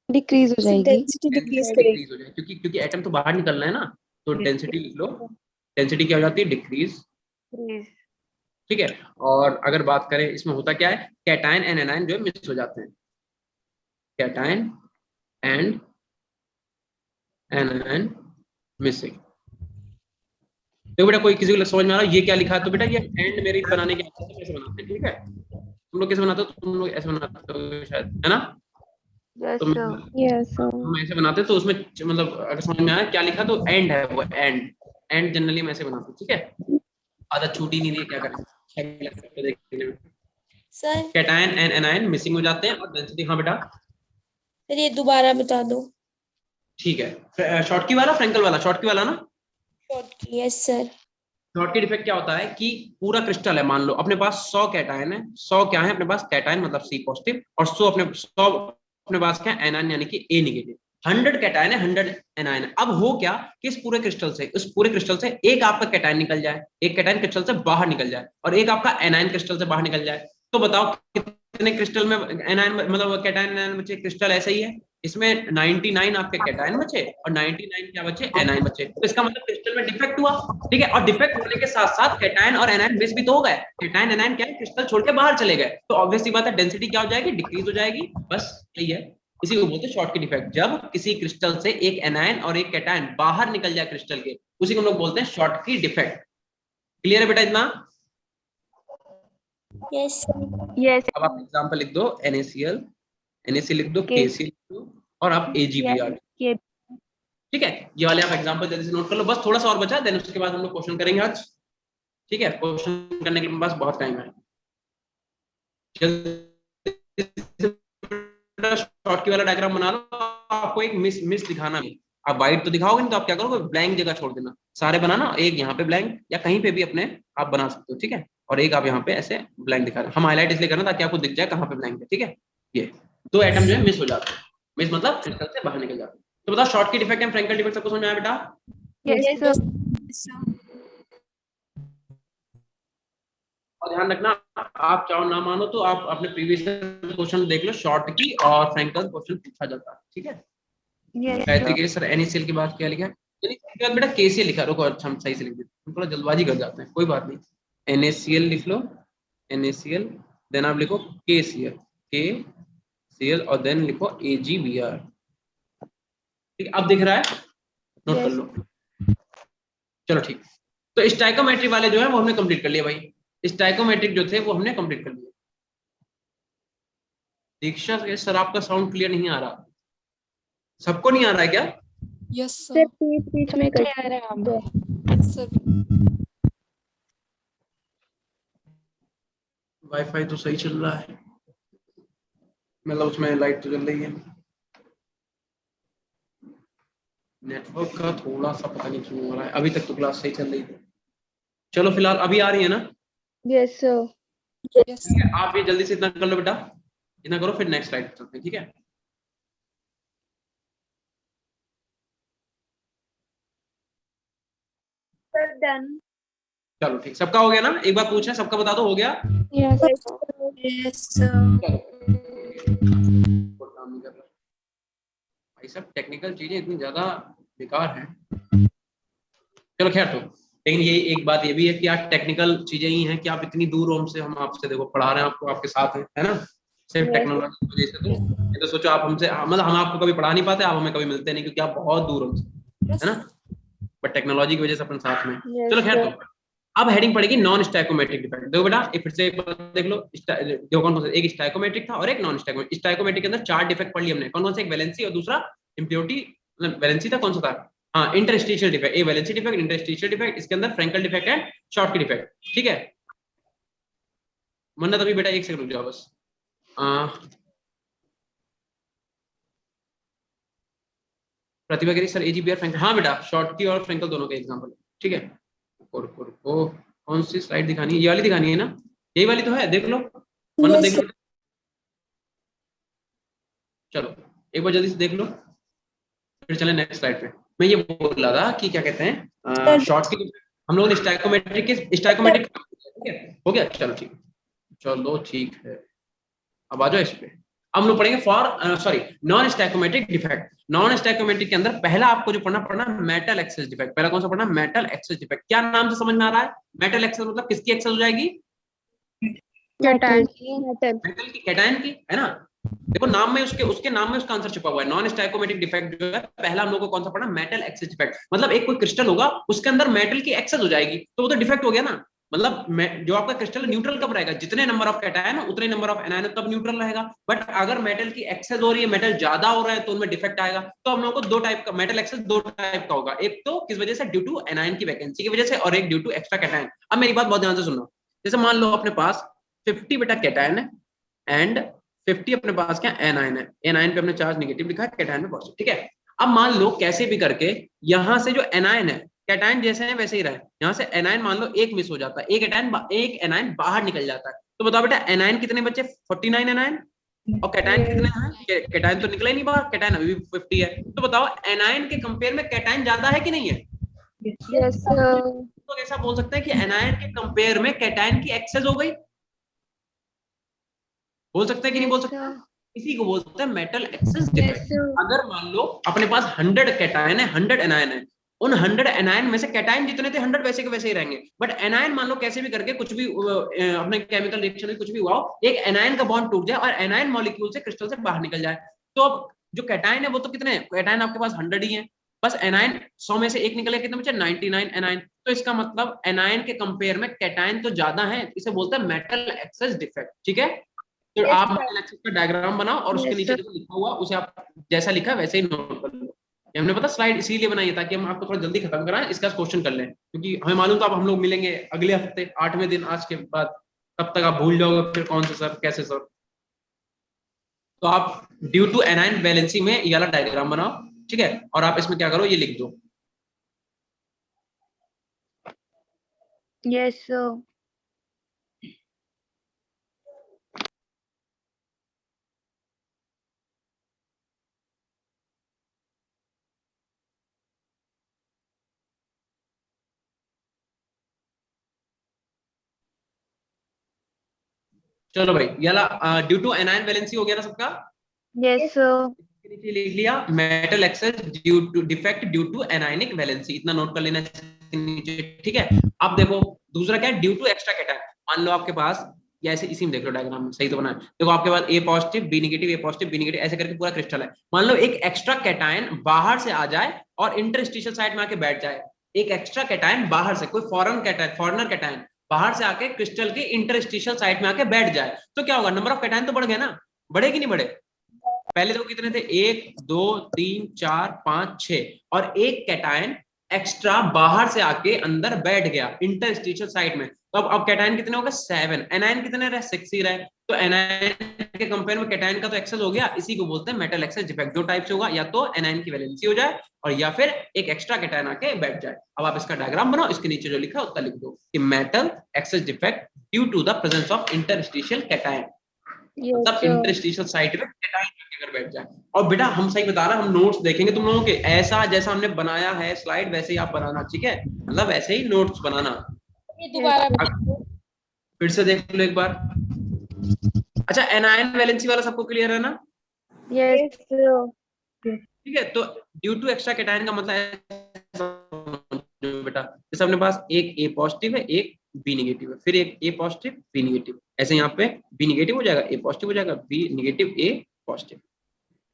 डिक्रीज हो जाएगी। डेंसिटी डिक्रीज करेगी। डिक्रीज हो जाए, क्योंकि एटम तो बाहर निकलना है ना, तो डेंसिटी लिख लो, डेंसिटी क्या हो जाती है, डिक्रीज, Please. ठीक है। और अगर बात करें इसमें होता क्या है, कैटायन एंड एनायन जो है मिस हो जाते हैं, कैटायन एंड एनायन मिसिंग। देखो बेटा, कोई किसी को समझ में आ रहा है ये क्या लिखा है, तो बेटा ये एंड मेरी बनाने के कैसे बनाते हैं, ठीक है। तुम लोग कैसे बनाते हो, तुम लोग ऐसे बनाते हो शायद, है ना। Yes, तो sir. Yes sir. हम ऐसे बनाते हैं, तो उसमें मतलब अगर समझ में आया क्या लिखा, तो एंड है वो, एंड जनरली हम ऐसे बनाते हैं, ठीक है। आदत छूटी नहीं रही, क्या करें देखने में। Sir cation and anion missing हो जाते हैं, और डेंसिटी, हाँ बेटा सर ये दोबारा बता दो। ठीक है। शॉर्टकी वाला, फ्रैंकल वाला, शॉर्टकी वाला ना। शॉर्ट की। Yes sir. शॉर्टकट इफेक्ट क्या होता है कि पूरा क्रिस्टल है, मान लो अपने पास 100 कैटायन है, 100 क्या है अपने पास, कैटायन मतलब C पॉजिटिव, और 100 अपने पास क्या है, एनायन यानी कि A नेगेटिव। 100 कैटायन है, 100 एनायन है। अब हो क्या कि इस पूरे क्रिस्टल से, उस पूरे क्रिस्टल से एक आपका कैटायन निकल जाए, एक कैटायन क्रिस्टल से बाहर निकल जाए, और एक आपका एनायन क्रिस्टल से बाहर निकल जाए। तो बताओ कितने क्रिस्टल में एनायन, मतलब कैटायन एनायन बचे, क्रिस्टल ऐसा ही है, इसमें 99 आपके कैटायन बचे और 99 क्या बचे, एनायन बचे। तो इसका मतलब क्रिस्टल में डिफेक्ट हुआ, ठीक है। और डिफेक्ट होने के साथ साथ कैटायन और एनायन मिस भी तो हो गए, कैटायन एनायन क्या है, क्रिस्टल छोड़ के बाहर चले गए, तो ऑब्वियस सी बात है डेंसिटी क्या हो जाएगी, डिक्रीज हो जाएगी, बस यही है। इसी को बोलते हैं शॉर्टकट इफेक्ट, जब किसी क्रिस्टल से एक एनायन और एक कैटायन बाहर निकल जाए क्रिस्टल के, उसी को हम लोग बोलते हैं शॉर्टकट इफेक्ट। क्लियर है बेटा इतना। Yes Yes. अब आप एग्जांपल लिख दो, NaCl, NaCl लिख दो, K. KCl लिख दो, और आप AgBr, K. ठीक है। ये वाले आप एग्जांपल जल्दी से नोट कर लो, बस थोड़ा सा और बचा, देन उसके बाद हम लोग क्वेश्चन करेंगे आज, ठीक है। क्वेश्चन करने के लिए पास बहुत टाइम है, शॉर्ट की वाला डायग्राम बना लो। आपको एक मिस दिखाना है, आप वाइट तो दिखाओगे नहीं, तो आप क्या करोगे, ब्लैंक जगह छोड़ देना, सारे बनाना, एक यहाँ पे ब्लैंक या कहीं पे भी अपने आप बना सकते हो, ठीक है। और एक आप यहाँ पे ऐसे ब्लैंक दिखा रहे, हम हाईलाइट इसलिए करना ताकि आपको दिख जाए कहाँ पे ब्लैंक है, ठीक है। ये दो एटम जो है मिस हो जाते हैं, मिस मतलब क्रिस्टल से बाहर निकल जाते हैं। तो बताओ shortcut effect and Frenkel effect सबको समझ में आया बेटा। Yes, sir. और ध्यान रखना, आप चाहो ना मानो तो आप अपने प्रीवियस क्वेश्चन देख लो, शॉर्ट की और फ्रैंकल क्वेश्चन पूछा जाता है, ठीक है। Yes, Gayatri sir. के सर NaCl की बात क्या लिखा है, इसके बाद बेटा KCl लिखा, रुको अच्छा हम सही से लिख देते हैं, थोड़ा जल्दबाजी कर जाते हैं, कोई बात नहीं। NaCl लिख लो, NaCl, देन आप लिखो KCl और देन लिखो AgBr, ठीक है। अब दिख रहा है, नोट कर Yes. लो, चलो ठीक। तो स्टाइकोमेट्री वाले जो है वो हमने कंप्लीट कर लिया भाई, स्टाइकोमेट्रिक जो थे वो हमने कंप्लीट कर लिए। दीक्षा सर आपका साउंड क्लियर नहीं आ रहा, सबको नहीं आ रहा है क्या? Yes sir sir. बीच में कट रहा है आप। सर वाईफाई तो सही चल रहा है, मतलब उसमें लाइट तो चल रही है, नेटवर्क का थोड़ा सा पता नहीं क्यों हो रहा है, अभी तक तो क्लास सही चल रही थी। चलो फिलहाल अभी आ रही है ना, Yes, sir. यस ठीक है। आप ये जल्दी से इतना कर लो बेटा, इतना करो फिर नेक्स्ट स्लाइड चलते हैं, ठीक है। Sir done. चलो ठीक, सबका हो गया ना, एक बार पूछना, सबका बता दो हो गया। Yes. Yes, sir. भाई सब टेक्निकल चीजें इतनी ज्यादा बेकार हैं। चलो खैर, तो लेकिन ये एक बात ये भी है कि आज टेक्निकल चीजें ही हैं कि आप इतनी दूर हो हमसे, हम आपसे देखो पढ़ा रहे हैं, आपको आपके साथ हैं, है ना, सिर्फ टेक्नोलॉजी की वजह से। तो ये तो सोचो आप हमसे, मतलब हम आपको कभी पढ़ा नहीं पाते, आप हमें कभी मिलते नहीं क्योंकि आप बहुत दूर हो हमसे, है ना, बट टेक्नोलॉजी की वजह से अपन साथ में। चलो खैर, तो अब हेडिंग पड़ेगी नॉन स्टाइकोमेट्रिक डिफेक्ट। देखो बेटा एक फिर से एक बार देख लो, देखो कौन कौन से, एक स्टाइकोमेट्रिक था और एक नॉन स्टाइकोमेट्रिक। स्टाइकोमेट्रिक के अंदर 4 डिफेक्ट पढ़ लिए हमने, कौन कौन से, एक वैलेंसी और दूसरा इम्प्योरिटी, मतलब वैलेंसी था, कौन सा था, हाँ इंटरस्टिशियल डिफेक्ट, ए वैलेंसी डिफेक्ट, इंटरस्टिशियल डिफेक्ट, इसके अंदर फ्रैंकल डिफेक्ट है, शॉर्ट की डिफेक्ट, ठीक है। मन्नत अभी बेटा एक सेकंड रुक जाओ बस। प्रतिभा कह सर एजीबीआर फ्रैंकल, हाँ बेटा शॉर्ट की और फ्रैंकल दोनों के एग्जांपल, ठीक है। और कौन सी स्लाइड दिखानी है, ये वाली दिखानी है ना, यही वाली तो है, देख लो मन्नत, देख लो, चलो एक बार जल्दी से देख लो फिर चले नेक्स्ट स्लाइड पे। मैं ये बोल रहा था कि क्या कहते हैं, शॉर्ट की हम लोगों ने स्टाइकोमेट्रिक ठीक है, हो गया, चलो ठीक, चलो ठीक है। अब आ जाओ इस पे, हम लोग पढ़ेंगे for sorry non stoichiometric defect. Non stoichiometric के अंदर पहला आपको जो पढ़ना मेटल एक्सेस डिफेक्ट। पहला कौन सा पढ़ना, मेटल एक्सेस डिफेक्ट। क्या नाम से समझ में आ रहा है, मेटल एक्सेस मतलब किसकी एक्सेस हो जाएगी, Metal. मेटल की, कैटायन की, है ना। देखो नाम में उसके नाम में उसका आंसर छुपा हुआ है। नॉन स्टाइकोमेट्रिक डिफेक्ट जो है पहला हम लोग को कौन सा पढ़ना, मेटल एक्सेस डिफेक्ट। मतलब एक कोई क्रिस्टल होगा उसके अंदर मेटल की एक्सेस हो जाएगी तो वो तो डिफेक्ट हो गया ना। मतलब जो आपका क्रिस्टल न्यूट्रल कब रहेगा, जितने नंबर ऑफ कैटायन हो उतने नंबर ऑफ एनायन तब न्यूट्रल रहेगा। बट अगर मेटल की एक्सेस हो रही है, मेटल ज्यादा हो रहा है तो उनमें डिफेक्ट आएगा। तो हम लोग को दो टाइप का मेटल एक्सेस, दो टाइप का होगा, एक तो किस वजह से, ड्यू टू एनायन की वैकेंसी की वजह से, और एक ड्यू टू एक्स्ट्रा कैटायन। अब मेरी बात बहुत ध्यान से सुनना, जैसे मान लो अपने पास 50 बेटा कैटायन है एंड 50 अपने पास क्या एनायन है, एनायन पे हमने चार्ज नेगेटिव लिखा है, कैटायन पे पॉजिटिव, ठीक है। अब मान लो कैसे भी करके यहां से जो एनायन है, कैटायन जैसे है वैसे ही रहे, यहां से एनायन मान लो एक मिस हो जाता है, एक एनायन बाहर निकल जाता है। तो बताओ बेटा एनायन कितने बचे, 49 एनायन, और कैटायन कितने हैं, कैटायन तो निकला ही नहीं बाहर, कैटायन अभी भी 50 है। तो बताओ एनायन के कंपेयर में कैटायन ज्यादा है कि नहीं है। Yes, sir. तो ऐसा बोल सकते हैं कि एनायन के कंपेयर में कैटायन की एक्सेस हो गई, बोल सकते हैं कि नहीं बोल सकते, इसी को बोलते हैं मेटल एक्सेस डिफेक्ट। अगर मान लो अपने पास 100 कैटायन है, 100 एनायन है, उन 100 एनायन में से कैटायन जितने थे 100 वैसे के वैसे ही रहेंगे। बट एनायन मान लो कैसे भी करके कुछ भी अपने केमिकल रिएक्शन में कुछ भी हुआ हो, एक एनायन का बॉन्ड टूट जाए और एनायन मॉलिक्यूल से क्रिस्टल से बाहर निकल जाए, तो अब जो कैटायन है वो तो कितने, कैटायन आपके पास 100 ही है, बस एनायन 100 में से एक निकले, कितने बचे 99 एनायन। तो इसका मतलब एनायन के कंपेयर में कैटायन तो ज्यादा है, इसे बोलते हैं मेटल एक्सेस डिफेक्ट, ठीक है। तो आप मेटल एक्सेस का डायग्राम बनाओ और उसके नीचे जो लिखा हुआ उसे आप जैसा लिखा वैसे ही नोट कर लो। हमने पता स्लाइड इसीलिए बनाई है ताकि हम आपको थोड़ा जल्दी खत्म कराएं, इसका क्वेश्चन कर लें, क्योंकि हमें मालूम था अब हम लोग मिलेंगे अगले हफ्ते 8वें दिन आज के बाद, तब तक आप भूल जाओगे फिर कौन से सर कैसे सर। तो आप ड्यू टू एनायन वैलेंसी में ये वाला डायग्राम बनाओ, ठीक है, और आप इसमें क्या करो ये लिख दो। Yes, sir. चलो भाई ये वाला ड्यू टू एनायन वैलेंसी हो गया ना सबका। Yes, sir. नीचे लिख लिया metal excess due to defect due to anionic valency, इतना नोट कर लेना नीचे, ठीक है। अब देखो दूसरा क्या है, ड्यू टू एक्स्ट्रा कैटायन। मान लो आपके पास या ऐसे इसी में देख लो डायग्राम में सही तो बना है, देखो आपके पास ए पॉजिटिव बी नेगेटिव, ए पॉजिटिव बी नेगेटिव ऐसे करके पूरा क्रिस्टल है। मान लो एक एक्स्ट्रा कैटायन बाहर से आ जाए और इंटरस्टिशियल साइड में आके बैठ जाए, एक एक्स्ट्रा कैटायन बाहर से, कोई फॉरेनर कैटायन बाहर से आके क्रिस्टल के इंटरस्टिशियल साइड में आके बैठ जाए, तो क्या होगा, नंबर ऑफ कैटायन तो बढ़ गए ना, बढ़े कि नहीं बढ़े। पहले तो कितने थे, 1 2 3 4 5 6, और एक कैटायन एक्स्ट्रा बाहर से आके अंदर बैठ गया इंटरस्टिशियल साइड में, तो अब कैटायन कितने हो गए 7, एनायन कितने रहे 6 ही रहे। तो एनायन के कंपेयर में कैटायन का तो एक्सेस हो गया, इसी को बोलते हैं मेटल एक्सेस डिफेक्ट। दो टाइप से होगा, या तो एनायन की वैलेंसी हो जाए और या फिर एक एक्स्ट्रा कैटायन आके बैठ जाए। अब आप इसका डायग्राम बनाओ, इसके नीचे जो लिखा है उतना लिख दो कि metal excess defect due to the presence of interstitial cation. मतलब इंटरस्टिशियल साइट में कैटायन अगर बैठ जाए। और बेटा हम सही बता रहे हैं, हम नोट्स देखेंगे तुम लोगों के, ऐसा जैसा हमने बनाया है स्लाइड वैसे ही आप बनाना, ठीक है, मतलब वैसे ही नोट्स बनाना। ये दोबारा बता दो। फिर से देख लो एक बार। अच्छा एनायन वैलेंसी वाला सबको क्लियर है ना? Yes, sir. ठीक है, तो ड्यू टू एक्स्ट्रा कैटायन का मतलब बेटा जैसे अपने पास एक ए पॉजिटिव है एक बी नेगेटिव है, फिर एक ए पॉजिटिव बी नेगेटिव, ऐसे यहाँ पे बी नेगेटिव हो जाएगा ए पॉजिटिव हो जाएगा, बी नेगेटिव ए पॉजिटिव,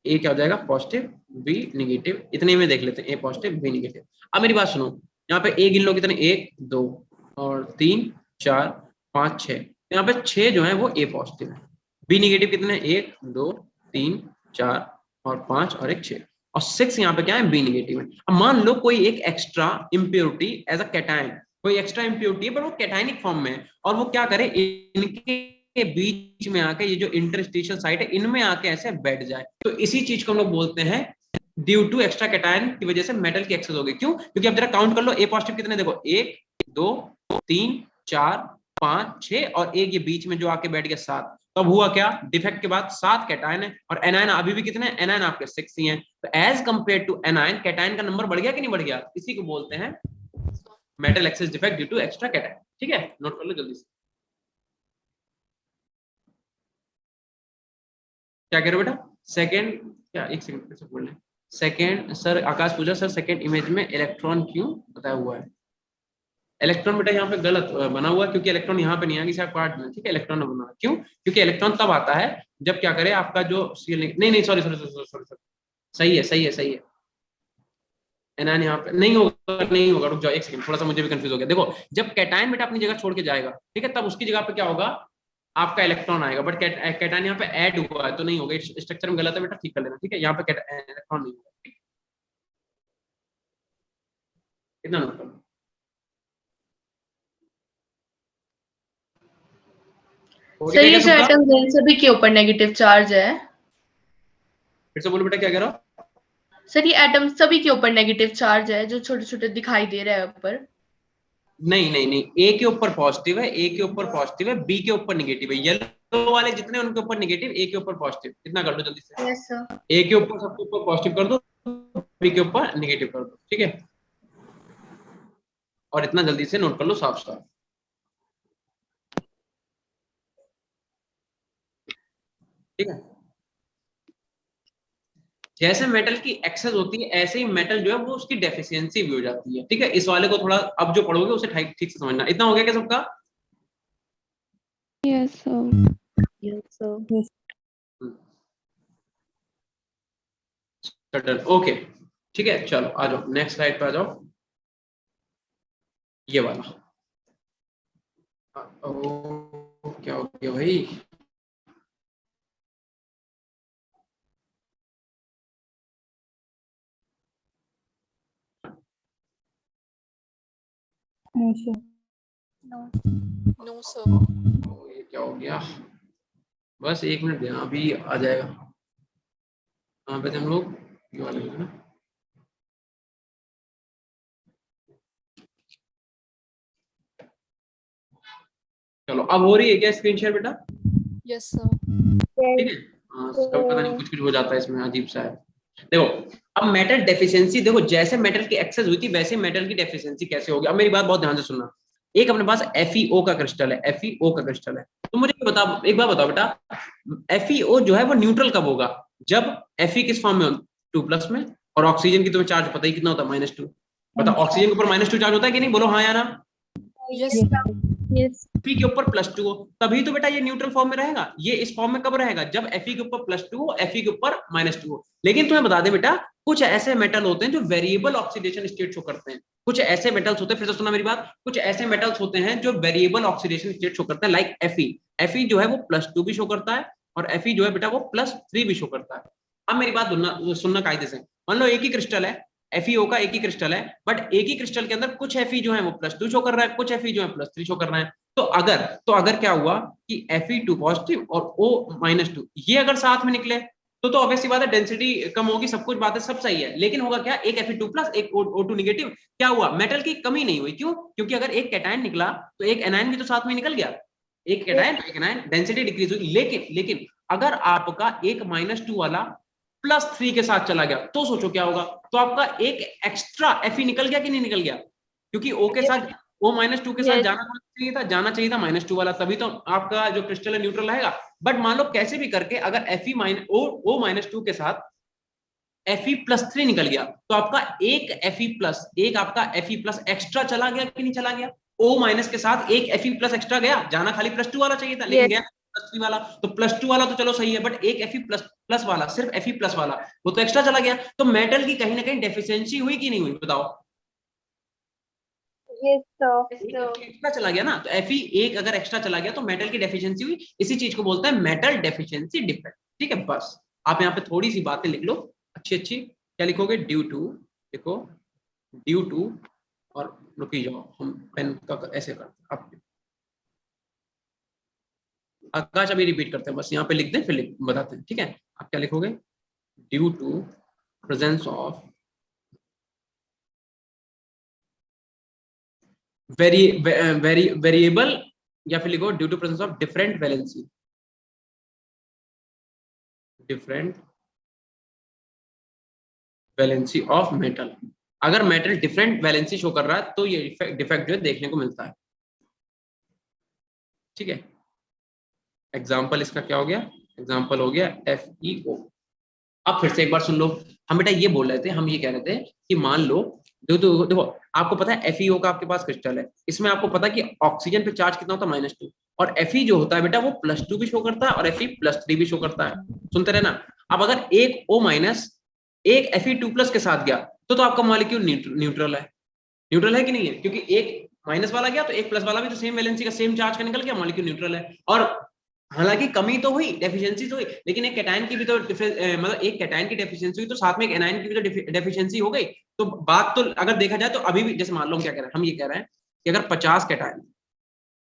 ए क्या हो जाएगा पॉजिटिव बी नेगेटिव, इतने में देख लेते हैं ए पॉजिटिव बी नेगेटिव। अब मेरी बात सुनो, यहाँ पे ए गिन लो कितने, 1 2 और 3 4 5 6, यहाँ पे 6 जो है वो ए पॉजिटिव है, बी नेगेटिव कितने 1 2 3 4 और 5 और एक 6 और 6 यहाँ पे क्या है बी नेगेटिव है। अब मान लो कोई एक extra impurity as a cation, कोई एक्स्ट्रा इम्प्योरिटी है पर वो कैटायनिक फॉर्म में है, और वो क्या करे इनके बीच में आके, ये जो इंटरस्टिशियल साइट है इनमें आके ऐसे बैठ जाए, तो इसी चीज को हम लोग बोलते हैं ड्यू टू एक्स्ट्रा कैटायन की वजह से मेटल की एक्सेस हो गई। क्यों? क्योंकि अब जरा काउंट कर लो ए पॉजिटिव कितने, देखो 1 2 3 4 5 6 और एक ये बीच में जो आके बैठ गया 7, तो अब हुआ क्या, डिफेक्ट के बाद 7 कैटायन है और एनायन अभी भी कितने, एनायन आपके 6 ही हैं, तो as compare to anion cation का नंबर बढ़ गया कि नहीं बढ़ गया, इसी को बोलते हैं metal excess defect due to extra cation. ठीक है, नोट कर लो जल्दी से। क्या कह रहे हो बेटा, सेकंड क्या, एक सेकंड फिर से बोल लें। सेकंड सर आकाश पूछा सर सेकंड इमेज में इलेक्ट्रॉन क्यों बताया हुआ है? इलेक्ट्रॉन बेटा यहाँ पे गलत बना हुआ है, क्योंकि इलेक्ट्रॉन यहाँ पे नहीं आएगी शायद पार्ट में, ठीक है, इलेक्ट्रॉन बना हुआ। क्यों? क्योंकि इलेक्ट्रॉन तब आता है जब क्या करे आपका जो नहीं नहीं सॉरी सॉरी सॉरी सॉरी, सही है सही है सही है, एनायन यहाँ पे नहीं होगा, नहीं होगा, रुक जाओ एक सेकंड, थोड़ा सा मुझे भी कंफ्यूज हो गया। देखो जब कैटायन बेटा अपनी जगह छोड़ के जाएगा, ठीक है, तब उसकी जगह पे क्या होगा, आपका इलेक्ट्रॉन आएगा, बट कैटायन यहाँ पे ऐड हुआ है तो नहीं होगा, स्ट्रक्चर में गलत है बेटा, ठीक कर लेना, ठीक है, यहाँ पे इलेक्ट्रॉन नहीं होगा। कितना नोट करना, सर ये जो एटम्स हैं सभी के ऊपर नेगेटिव चार्ज है। फिर से बोलो बेटा क्या कह रहा हो? सर ये एटम्स सभी के ऊपर नेगेटिव चार्ज है जो छोटे छोटे दिखाई दे रहा है ऊपर। नहीं नहीं नहीं, ए के ऊपर पॉजिटिव है, ए के ऊपर पॉजिटिव है, बी के ऊपर नेगेटिव है, येलो वाले जितने उनके ऊपर नेगेटिव, ए के ऊपर पॉजिटिव, कितना कर दो जल्दी से। Yes sir. ए के ऊपर सबके ऊपर पॉजिटिव कर दो, बी के ऊपर नेगेटिव कर दो, ठीक है, और इतना जल्दी से नोट कर लो साफ साफ, ठीक है। जैसे मेटल की एक्सेस होती है ऐसे ही मेटल जो है वो उसकी डेफिशिएंसी भी हो जाती है, ठीक है, इस वाले को थोड़ा अब जो पढ़ोगे उसे ठीक से समझना। इतना हो गया क्या सबका? Yes, sir. Yes, sir. Done, okay, ठीक है, चलो आ जाओ नेक्स्ट स्लाइड पे आ जाओ, ये वाला। ओ क्या हो गया भाई, No, sir. No sir. ये क्या हो गया, बस एक मिनट देना अभी आ जाएगा। कहाँ पे थे हम लोग, ये वाले में ना, चलो अब हो रही है क्या स्क्रीन शेयर बेटा? Yes sir. ठीक है, हाँ सब पता नहीं कुछ कुछ हो जाता है इसमें, अजीब सा है। देखो अब मेटल डेफिशिएंसी, देखो जैसे मेटल की एक्सेस हुई थी वैसे मेटल की डेफिशिएंसी कैसे होगी। अब मेरी बात बहुत ध्यान से सुनना, एक अपने पास FeO का क्रिस्टल है, FeO का क्रिस्टल है, तो मुझे बता एक बार बताओ बेटा, FeO जो है वो न्यूट्रल कब होगा, जब Fe किस फॉर्म में हो, 2+ में, और ऑक्सीजन की तुम्हें चार्ज पता ही कितना होता है, -2। बता ऑक्सीजन के ऊपर -2 चार्ज होता है कि नहीं, बोलो हाँ या ना। Yes Yes. Fe के ऊपर +2 हो तभी तो बेटा ये न्यूट्रल फॉर्म में रहेगा, ये इस फॉर्म में कब रहेगा, जब Fe के ऊपर +2 हो, Fe के ऊपर -2 हो। लेकिन तुम्हें बता दे बेटा, कुछ ऐसे मेटल होते हैं जो वेरिएबल ऑक्सीडेशन स्टेट शो करते हैं, कुछ ऐसे मेटल्स होते हैं, फिर से सुना मेरी बात, कुछ ऐसे मेटल्स होते हैं जो वेरिएबल ऑक्सीडेशन स्टेट शो करते हैं, लाइक Fe जो है वो +2 भी शो करता है और Fe जो है बेटा वो +3 भी शो करता है। अब मेरी बात सुनना कायदे से, मान लो एक ही क्रिस्टल है, FeO का एक ही क्रिस्टल है, बट एक ही क्रिस्टल के अंदर कुछ Fe जो है वो +2 शो कर रहा है, कुछ Fe जो है +3 शो कर रहा है। तो अगर क्या हुआ कि Fe2 पॉजिटिव और O-2 ये अगर साथ में निकले तो ऑब्वियस सी बात है डेंसिटी कम होगी, सब कुछ बात है, सब सही है, लेकिन होगा क्या, एक Fe2+ एक O2 नेगेटिव, क्या हुआ, मेटल की कमी नहीं हुई। क्यों? क्योंकि अगर एक कैटायन निकला तो एक एनायन भी तो साथ में निकल गया, एक कैटायन एक एनायन, डेंसिटी डिक्रीज हुई। लेकिन अगर आपका एक -2 वाला +3 के साथ चला गया तो सोचो क्या होगा। तो आपका एक एक्स्ट्रा Fe निकल गया कि नहीं निकल गया, क्योंकि O के साथ O-2 के साथ Yes. जाना चाहिए था -2 वाला, तभी तो आपका जो क्रिस्टल है न्यूट्रल रहेगा। बट मान लो कैसे भी करके अगर O-2 के साथ Fe+3 निकल गया तो आपका एक आपका Fe+ एक्स्ट्रा चला गया कि नहीं चला गया। O- के साथ एक Fe+ एक्स्ट्रा गया, जाना खाली +2 वाला चाहिए था लेकिन Yes. गया +3 वाला। तो +2 वाला तो चलो सही है, बट एक Fe+ वाला, सिर्फ Fe+ वाला वो तो एक्स्ट्रा चला गया। तो मेटल की कहीं ना कहीं डेफिशिएंसी हुई कि नहीं हुई बताओ। Yes, sir. एक्स्ट्रा चला गया ना, तो Fe एक अगर एक्स्ट्रा चला गया तो मेटल की डेफिशिएंसी हुई। इसी चीज को बोलते हैं मेटल डेफिशिएंसी डिफेक्ट। ठीक है, बस आप यहाँ पे थोड़ी सी बातें लिख लो अच्छी अच्छी। क्या लिखोगे, ड्यू टू, देखो ड्यू टू, और रुकी जाओ हम पेन का ऐसे करते हैं। आकाश अभी रिपीट करते हैं, बस यहाँ पे लिख दें फिर बताते हैं। ठीक है, आप क्या लिखोगे, due to presence of variable, या फिर लिखो due to presence of different valency, different valency of metal. अगर मेटल डिफरेंट वैलेंसी शो कर रहा है तो ये डिफेक्ट जो है देखने को मिलता है। ठीक है, एग्जाम्पल इसका क्या हो गया, एग्जाम्पल हो गया FeO। अब फिर से एक बार सुन लो, हम बेटा ये बोल रहे थे, हम ये कह रहे थे कि मान लो देखो आपको पता है FeO का आपके पास क्रिस्टल है, इसमें आपको पता है कि ऑक्सीजन पे चार्ज कितना होता है -2, और Fe जो होता है बेटा वो +2 भी शो करता है और Fe+3 भी शो करता है। सुनते रहना। अब अगर एक O- एक Fe2+ के साथ गया तो आपका मॉलिक्यूल न्यूट्रल है कि नहीं है, क्योंकि एक माइनस वाला गया तो एक प्लस वाला भी तो सेम वैलेंसी का सेम चार्ज का निकल गया, मॉलिक्यूल न्यूट्रल है। और हालांकि कमी तो हुई, डेफिशिएंसी तो हुई, लेकिन एक कैटायन की भी तो मतलब एक कैटायन की डेफिशिएंसी हुई तो साथ में एक एनायन की भी तो डेफिशिएंसी हो गई। तो बात तो अगर देखा जाए तो अभी भी जैसे मान लो हम क्या कह रहे हैं, हम ये कह रहे हैं कि अगर 50 कैटायन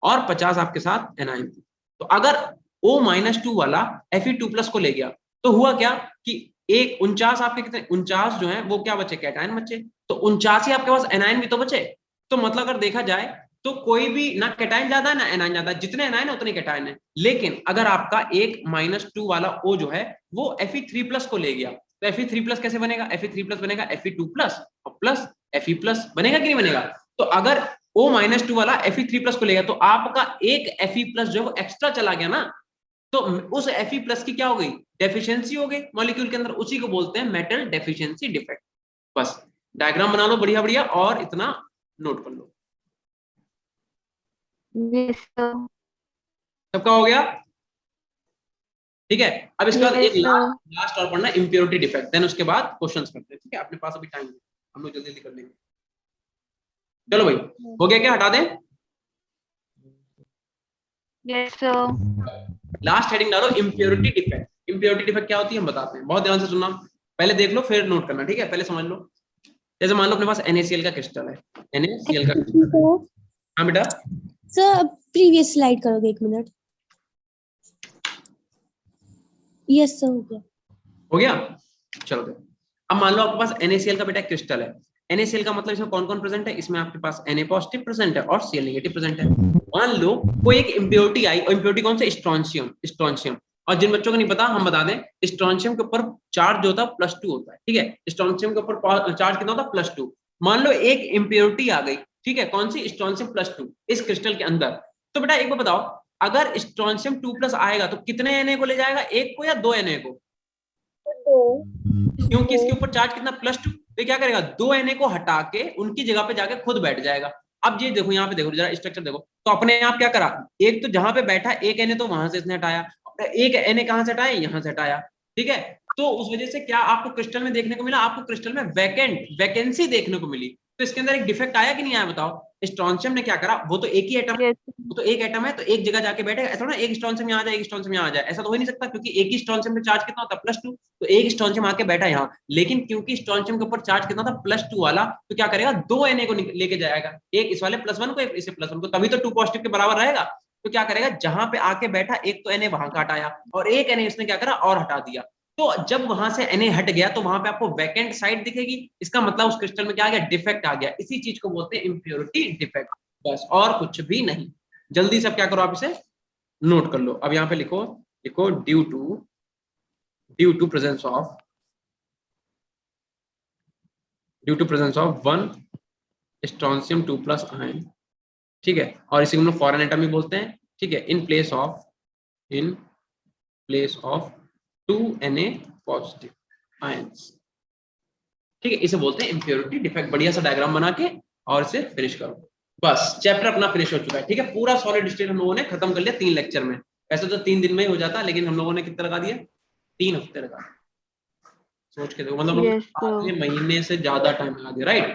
और 50 आपके साथ एनायन थी, तो अगर O-2 वाला Fe2+ को ले गया तो हुआ क्या कि एक 49 आपके कितने 49 जो है वो क्या बचे, कैटायन बचे। तो 49 ही आपके पास एनायन भी तो बचे। तो मतलब अगर देखा जाए तो कोई भी ना कैटायन ज्यादा है ना एनायन ज्यादा है, जितने एनायन है उतने कैटायन है। लेकिन अगर आपका एक -2 वाला O जो है वो Fe3+ को ले गया तो Fe3+ कैसे बनेगा, Fe3+ बनेगा Fe2+ और प्लस Fe+ बनेगा कि नहीं बनेगा। तो अगर O-2 वाला Fe3+ को लेगा तो आपका एक Fe+ जो है वो एक्स्ट्रा चला गया ना, तो उस Fe+ की क्या हो गई, डेफिशिएंसी हो गई मॉलिक्यूल के अंदर। उसी को बोलते हैं मेटल डेफिशिएंसी डिफेक्ट। बस डायग्राम बना लो बढ़िया बढ़िया और इतना नोट कर लो। Yes, sir. सबका हो गया। ठीक है, अब इसका Yes, एक sir. लास्ट और पढ़ना इम्प्योरिटी डिफेक्ट, देन उसके बाद क्वेश्चंस करते हैं। ठीक है, अपने पास अभी टाइम है, हम लोग जल्दी जल्दी कर लेंगे। चलो भाई, हो गया क्या, हटा दें। Yes, sir. लास्ट हेडिंग डालो इम्प्योरिटी डिफेक्ट। इम्प्योरिटी डिफेक्ट क्या होती है हम बताते हैं, बहुत ध्यान से सुनना, पहले देख लो फिर नोट करना। ठीक है, पहले समझ लो। जैसे मान लो अपने पास NaCl का क्रिस्टल है, NaCl का क्रिस्टल है। हाँ बेटा, सर प्रीवियस स्लाइड करोगे, 1 मिनट। यस सर, हो गया। हो गया। चलो देखो, अब मान लो आपके पास NaCl का बेटा क्रिस्टल है। NaCl का मतलब इसमें कौन कौन प्रेजेंट है, इसमें आपके पास Na+ प्रेजेंट है और Cl- प्रेजेंट है। मान लो कोई एक इम्प्योरिटी आई, और इम्प्योरिटी कौन सा, स्ट्रोंशियम। और जिन बच्चों को नहीं पता हम बता दें, स्ट्रोंशियम के ऊपर चार्ज जो होता है +2 होता है। ठीक है, स्ट्रोंशियम के ऊपर चार्ज कितना होता है, +2। मान लो एक इम्प्योरिटी आ गई, ठीक है, कौन सी, स्ट्रोंशियम +2 इस क्रिस्टल के अंदर। तो बेटा एक बार बताओ, अगर स्ट्रोंशियम 2+ आएगा तो कितने Na को ले जाएगा, एक को या 2 Na को, क्योंकि इसके ऊपर चार्ज कितना, +2। तो क्या करेगा, 2 Na को हटा के उनकी जगह पे जाके खुद बैठ जाएगा। अब ये देखो यहाँ पे देखो जरा स्ट्रक्चर देखो, तो अपने आप क्या करा, एक तो जहां पे बैठा एक Na तो वहां से इसने हटाया, एक Na कहां से हटाया, यहाँ से हटाया। ठीक है, तो उस वजह से क्या आपको क्रिस्टल में देखने को मिला, आपको क्रिस्टल में वैकेंसी देखने को मिली। तो इसके अंदर एक डिफेक्ट आया कि नहीं आया बताओ। स्ट्रोंशियम ने क्या करा, वो तो एक ही एटम, Yes. वो तो एक एटम है तो एक जगह जाके बैठेगा। ऐसा ना एक स्ट्रोंशियम यहाँ आ जाए एक स्ट्रोंशियम यहाँ आ जाए, ऐसा तो हो ही नहीं सकता, क्योंकि एक ही स्ट्रोंशियम में चार्ज कितना होता है, +2। तो एक स्ट्रोंशियम आके बैठा यहाँ, लेकिन क्योंकि स्ट्रोंशियम के ऊपर चार्ज कितना था, +2 वाला, तो क्या करेगा, 2 Na को लेके जाएगा, एक इस वाले +1 को, एक इसे +1 को, तभी तो 2 पॉजिटिव के बराबर रहेगा। तो क्या करेगा, जहां पे आके बैठा एक तो Na वहां का हटाया और एक Na इसने क्या करा और हटा दिया। तो जब वहां से Na हट गया तो वहां पे आपको वैकेंट साइड दिखेगी, इसका मतलब उस क्रिस्टल में क्या आ गया, डिफेक्ट आ गया। इसी चीज को बोलते हैं इम्प्योरिटी डिफेक्ट, बस और कुछ भी नहीं। जल्दी से अब क्या करो आप इसे नोट कर लो। अब यहाँ पे लिखो लिखो due to presence of 1 strontium 2+ ion, ठीक है, और इसी को हम लोग फॉरेन एटॉमी बोलते हैं, ठीक है, in place of 2 Na positive ions, ठीक है, इसे बोलते हैं इम्प्योरिटी डिफेक्ट। बढ़िया सा डायग्राम बना के और इसे फिनिश करो। बस चैप्टर अपना फिनिश हो चुका है, ठीक है। पूरा सॉलिड स्टेट हम लोगों ने खत्म कर लिया 3 लेक्चर में। ऐसे तो 3 दिन में ही हो जाता, लेकिन हम लोगों ने कितना लगा दिया, 3 हफ्ते लगा। सोच के देखो, मतलब Yes, sir. आधे महीने से ज्यादा टाइम लगा दिया, right.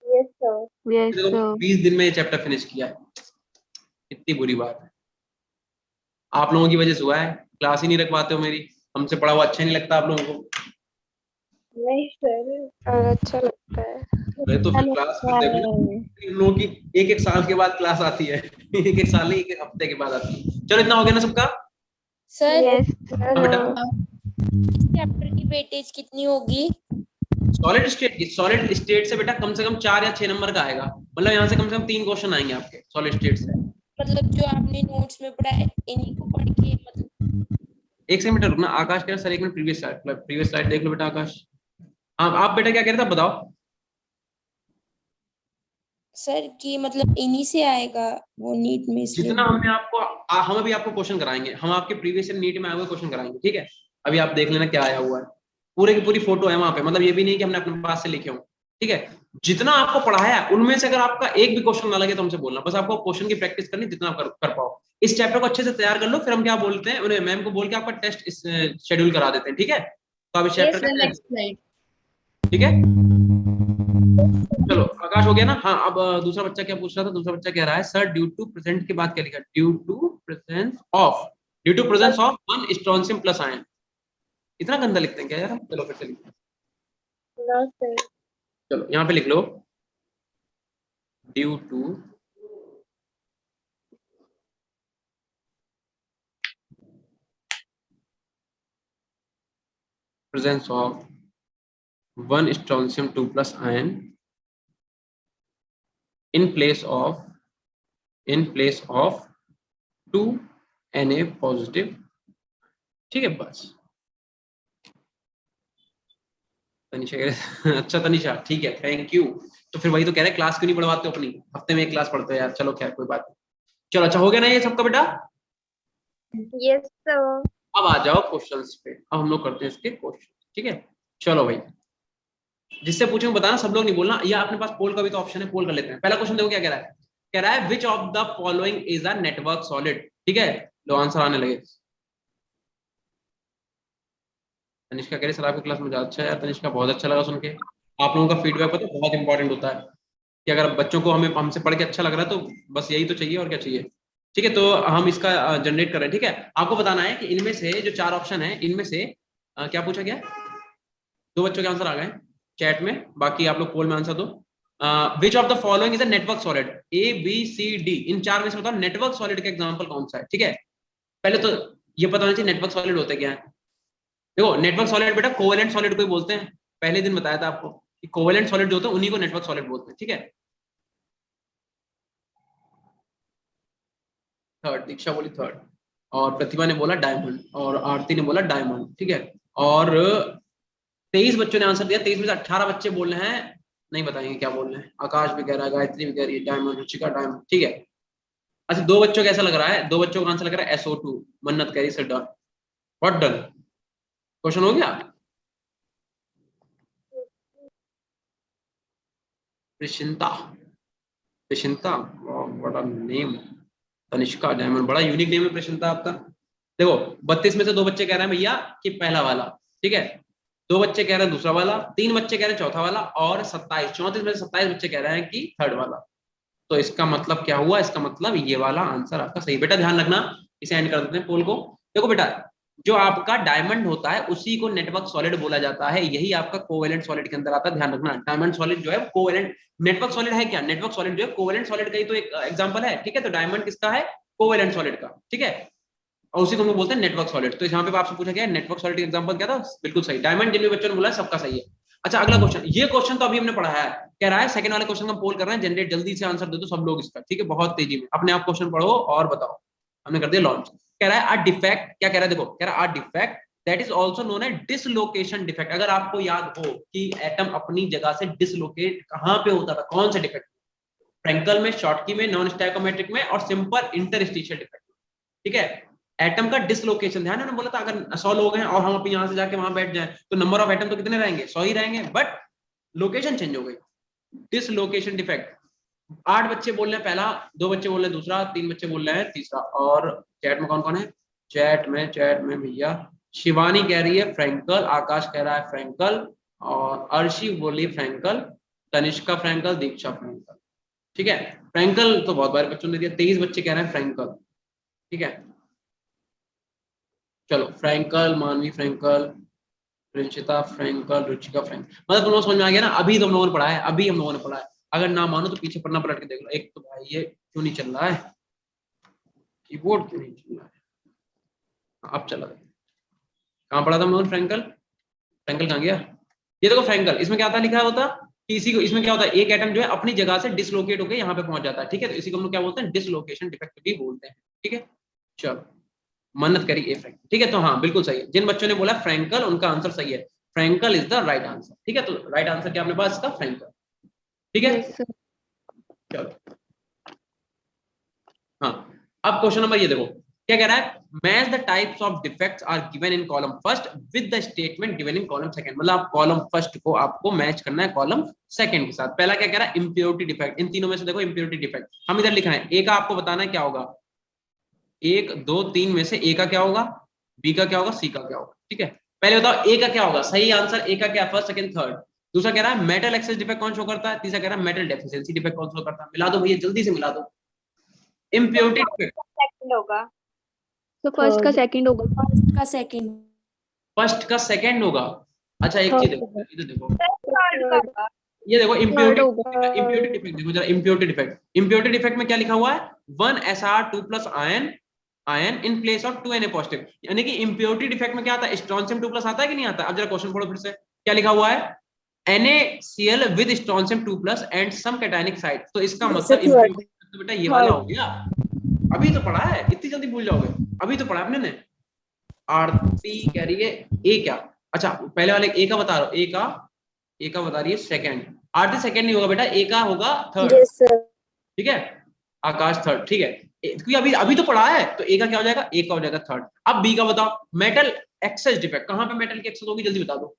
Yes, sir. Yes, sir. 20 दिन में ये चैप्टर फिनिश किया है, इतनी बुरी बात है। आप लोगों की वजह से हुआ है, क्लास ही नहीं रख पाते हो मेरी, हमसे पढ़ा हुआ अच्छा नहीं लगता आप लोगों को। नहीं सर, अच्छा लगता है। अरे तो फिर क्लास फिर देखो ना, इन लोगों की एक साल के बाद क्लास आती है, एक साल नहीं, एक हफ्ते के बाद आती है। चलो इतना हो गया ना सबका। सर Yes, हाँ बेटा, इस चैप्टर की वेटेज कितनी होगी? सॉलिड स्टेट से बेटा कम से कम 4 या 6 नंबर का आएगा। मतलब यहाँ से कम 3 क्वेश्चन आएंगे आपके सॉलिड स्टेट से। मतलब जो आपने नोट्स में पढ़ा है इन्हीं को पढ़ के, मतलब एक सेकंड रुकना, आकाश कह रहा सर एक मिनट प्रीवियस स्लाइड देख लो बेटा। आकाश, हाँ आप बेटा क्या कह रहे थे, बताओ। सर की मतलब इन्हीं से आएगा वो नीट में, इसलिए जितना हमने आपको हम अभी आपको क्वेश्चन कराएंगे, हम आपके प्रीवियस ईयर नीट में आए हुए क्वेश्चन कराएंगे, ठीक है। अभी आप देख लेना क्या आया हुआ है, पूरे की पूरी फोटो है वहां पे। मतलब ये भी नहीं कि हमने अपने पास से लिखे हो, ठीक है। जितना आपको पढ़ाया है उनमें से अगर आपका एक भी क्वेश्चन ना लगे तो हमसे बोलना। बस आपको क्वेश्चन की प्रैक्टिस करनी जितना आप कर पाओ। इस चैप्टर को अच्छे से तैयार कर लो, फिर हम क्या बोलते हैं, उन्हें मैम को बोल के आपका टेस्ट शेड्यूल करा देते हैं, ठीक है। तो अब इस चैप्टर का नेक्स्ट स्लाइड। ठीक है। चलो आकाश हो गया ना। हाँ अब दूसरा बच्चा क्या पूछ रहा था, दूसरा बच्चा कह रहा है सर ड्यू टू प्रेजेंट के बाद क्या लिखा, due to presence of 1 strontium plus ion. इतना गंदा लिखते हैं क्या यार। चलो फिर से लिखते हैं। ना सर। चलो यहाँ पे लिख लो due to presence of 1 strontium 2+ ion in place of 2 Na positive, ठीक है। बस तनिषा अच्छा तनिषा ठीक है, थैंक यू। तो फिर वही तो कह रहे हैं, क्लास क्यों नहीं पढ़वाते हो अपनी, हफ्ते में 1 क्लास पढ़ते हो यार। चलो खैर कोई बात नहीं। चलो अच्छा हो गया ना ये सबका बेटा। Yes, sir. अब आ जाओ क्वेश्चंस पे। अब हम लोग करते हैं इसके क्वेश्चन, ठीक है। चलो भाई, जिससे पूछेंगे बताना, सब लोग नहीं बोलना। या अपने पास पोल का भी तो ऑप्शन है, पोल कर लेते हैं। पहला क्वेश्चन देखो क्या कह रहा है, कह रहा है which of the following is a network solid, ठीक है। लो आंसर आने लगे। तनिष्का कह रही सर आपकी क्लास में अच्छा है यार। तनिष्का बहुत अच्छा लगा सुन के। आप लोगों का फीडबैक पता बहुत इंपॉर्टेंट होता है, कि अगर बच्चों को हमें हमसे पढ़ के अच्छा लग रहा है तो बस यही तो चाहिए, और क्या चाहिए, ठीक है। तो हम इसका जनरेट कर रहे हैं, ठीक है। आपको बताना है कि इनमें से जो 4 ऑप्शन है, इनमें से क्या पूछा गया। 2 बच्चों के आंसर आ गए चैट में, बाकी आप लोग पोल में आंसर दो। Which of the following is a network solid, ABCD, इन 4 में से बताओ नेटवर्क सॉलिड का एग्जांपल कौन सा है, ठीक है। पहले तो ये पता होना चाहिए नेटवर्क सॉलिड होता क्या है। देखो नेटवर्क सॉलिड बेटा कोवेलेंट सॉलिड को ही बोलते हैं। पहले दिन बताया था आपको कि कोवेलेंट सॉलिड जो होता है उन्हीं को नेटवर्क सॉलिड बोलते हैं, ठीक है। थर्ड, दीक्षा बोली थर्ड, और प्रतिभा ने बोला डायमंड, और आरती ने बोला डायमंड, ठीक है। और 23 बच्चों ने आंसर दिया। 23 में से 18 बच्चे बोल रहे हैं नहीं बताएंगे क्या बोल रहे हैं। आकाश भी कह रहा है, गायत्री भी कह रही है डायमंड, रुचिका डायमंड, ठीक है। अच्छा 2 बच्चों का ऐसा लग रहा है, 2 बच्चों का आंसर लग रहा है SO2। मन्नत कह रही sir done. What done, question हो गया। Prashinta, what a name. Tanishka diamond, बड़ा यूनिक नेम है प्रशिंता आपका। देखो 32 में से 2 बच्चे कह रहे हैं भैया कि पहला वाला, ठीक है। 2 बच्चे कह रहे हैं दूसरा वाला, 3 बच्चे कह रहे हैं चौथा वाला, और 34 में से 27 बच्चे कह रहे हैं कि थर्ड वाला। तो इसका मतलब क्या हुआ, इसका मतलब ये वाला आंसर आपका सही। बेटा ध्यान रखना, इसे एंड कर देते हैं पोल को। देखो बेटा जो आपका डायमंड होता है उसी को नेटवर्क सॉलिड बोला जाता है, यही आपका कोवेलेंट सॉलिड के अंदर आता है। ध्यान रखना डायमंड सॉलिड जो है कोवेलेंट, नेटवर्क सॉलिड है क्या, नेटवर्क सॉलिड जो है कोवेलेंट सॉलिड का ही तो एक एग्जांपल है, ठीक है। तो डायमंड किसका है, कोवेलेंट सॉलिड का, ठीक है। और उसी को हम बोलते हैं नेटवर्क सॉलिड। तो यहाँ पे आपसे पूछा गया नेटवर्क सॉलिड का एग्जांपल क्या था, बिल्कुल सही डायमंड। जिन भी बच्चों ने बोला सबका सही है। अच्छा अगला क्वेश्चन, ये क्वेश्चन तो अभी हमने पढ़ा है। कह रहा है सेकंड वाले क्वेश्चन का पोल कर रहे हैं, जनरेट जल्दी से आंसर दे दो सब लोग इसका, ठीक है। बहुत तेजी में अपने आप क्वेश्चन पढ़ो और बताओ। हमने कर दिया लॉन्च। कह रहा है अ डिफेक्ट, क्या कह रहा है देखो, कह रहा है a defect that is also known as dislocation defect. अगर आपको याद हो कि एटम अपनी जगह से डिसलोकेट कहां पे होता था, कौन से डिफेक्ट, फ्रैंकल में, शॉर्टकी में, नॉन स्टैकोमेट्रिक में और सिंपल इंटरस्टिशियल डिफेक्ट। ठीक है, एटम का डिसलोकेशन, ध्यान है ना, बोला था अगर 100 लोग हैं और हम अपने यहां से जाके वहां बैठ जाएं तो नंबर ऑफ एटम तो कितने रहेंगे, 100 ही रहेंगे, बट लोकेशन चेंज हो गई, डिसलोकेशन डिफेक्ट। 8 बच्चे बोल रहे हैं पहला, 2 बच्चे बोल रहे हैं दूसरा, 3 बच्चे बोल रहे हैं तीसरा। और चैट में कौन कौन है, चैट में भैया शिवानी कह रही है फ्रैंकल, आकाश कह रहा है फ्रैंकल, और अर्शी बोली फ्रैंकल, तनिष्का फ्रैंकल, दीक्षा फ्रैंकल। ठीक है, फ्रैंकल तो बहुत बार बच्चों ने दिया, 23 बच्चे कह रहे हैं फ्रैंकल। ठीक है, चलो फ्रैंकल, मानवी फ्रैंकल, प्रिंशिता फ्रैंकल, रुचिका फ्रैंकल, मतलब तुम लोग समझ में आ गया ना, अभी तुम लोगों ने पढ़ा है, अभी हम लोगों ने पढ़ा है। अगर ना मानो तो पीछे पढ़ना पलट के देख लो। एक तो भाई ये क्यों नहीं चल रहा है, कीबोर्ड क्यों नहीं चल रहा है, अब चला। कहाँ पढ़ा था हम लोगों ने फ्रैंकल, फ्रैंकल कहाँ गया, ये देखो फ्रैंकल, इसमें क्या था लिखा होता कि इसी को, इसमें क्या होता है, एक एटम जो है अपनी जगह से डिसलोकेट होकर यहाँ पे पहुंच जाता है। ठीक है, तो इसी को हम लोग क्या बोलते हैं, डिसलोकेशन डिफेक्ट भी बोलते हैं। ठीक है, चलो मन्नत करी ए फ्रैंकल। ठीक है, तो हाँ बिल्कुल सही है, जिन बच्चों ने बोला फ्रैंकल उनका आंसर सही है, Frenkel is the right answer. ठीक है, तो राइट आंसर क्या अपने पास इसका, फ्रैंकल। ठीक है, Yes, sir. चलो हाँ, अब क्वेश्चन नंबर ये देखो, क्या कह रहा है, match the types of defects are given in column first with the statement given in column second. मतलब आप कॉलम फर्स्ट को आपको मैच करना है कॉलम सेकंड के साथ। पहला क्या कह रहा है, इंप्योरिटी डिफेक्ट, इन तीनों में से देखो इंप्योरिटी डिफेक्ट हम इधर लिख रहे हैं, ए का आपको बताना है क्या होगा, 1 2 3 में से ए का क्या होगा, बी का क्या होगा, सी का क्या होगा। ठीक है, पहले बताओ ए का क्या होगा, सही आंसर ए का क्या, फर्स्ट सेकंड थर्ड। दूसरा कह रहा है मेटल एक्सेस डिफेक्ट कौन शो करता है, तीसरा कह रहा है मेटल डेफिशिएंसी डिफेक्ट कौन शो करता है। मिला दो भैया, जल्दी से मिला दो। इंप्योरिटी डिफेक्ट सेकंड होगा। So first का Third. second होगा। फर्स्ट का सेकंड। फर्स्ट का सेकंड होगा। अच्छा एक चीज Third देखो, होगा। इधर देखो, थर्ड का होगा। ये देखो Third इम्प्योरिटी, होगा। इम्प्योरिटी डिफेक्ट देखो जरा, इम्प्योरिटी डिफेक्ट, इम्प्योरिटी डिफेक्ट में क्या लिखा हुआ है, 1 Sr 2 plus ion, ion in place of 2 Na positive. यानी कि इम्प्योरिटी डिफेक्ट में क्या आता है, स्ट्रोंशियम 2 प्लस आता है कि नहीं आता। अब जरा क्वेश्चन पढ़ो फिर से, क्या लिखा हुआ है, NaCl with strontium 2 plus and some cationic side. तो इसका मतलब इम्प्योरिटी तो बेटा ये वाला हो गया। अभी तो पढ़ा है, इतनी जल्दी भूल जाओगे, अभी तो पढ़ा आपने ने। आरती कह रही है ए क्या, अच्छा पहले वाले ए का बता रहा हूं, ए का बता रही है सेकंड, आरती सेकंड नहीं होगा बेटा, ए का होगा थर्ड। Yes sir. ठीक है, आकाश थर्ड। ठीक है, क्योंकि अभी अभी तो पढ़ा है, तो ए का क्या हो जाएगा, ए का हो जाएगा थर्ड। अब बी का बताओ, मेटल एक्सेस डिफेक्ट, कहां पे मेटल की एक्सेस होगी जल्दी बता दो।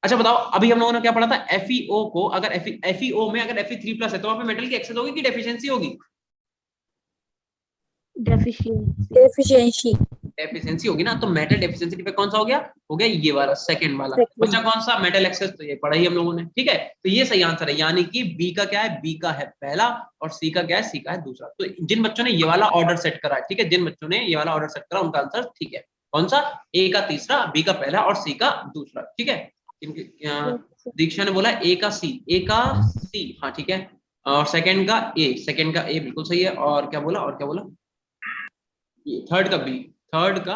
अच्छा बताओ, अभी हम लोगों ने क्या पढ़ा था, FeO को अगर FeO में अगर Fe3+ है तो वहां पे मेटल की एक्सेस होगी कि डेफिशिएंसी होगी, Deficiency. डेफिशिएंसी। डेफिशिएंसी होगी ना। तो मेटल डेफिशिएंसी डिफेक्ट कौन सा हो गया ये वाला सेकंड वाला। बच्चा कौन सा, मेटल एक्सेस, तो ये पढ़ा ही हम लोगों ने। ठीक है, तो ये सही आंसर है, यानी कि बी का क्या है, बी का है पहला और सी का क्या है, सी का है दूसरा। तो जिन बच्चों ने ये वाला ऑर्डर सेट करा है, ठीक है, जिन बच्चों ने ये वाला ऑर्डर सेट करा उनका आंसर ठीक है। कौन सा, ए का तीसरा, बी का पहला और सी का दूसरा। ठीक है, दीक्षा ने बोला ए का सी, ए का सी, हाँ ठीक है, और सेकंड का ए बिल्कुल सही है। और क्या बोला, और क्या बोला, ये थर्ड का बी, थर्ड का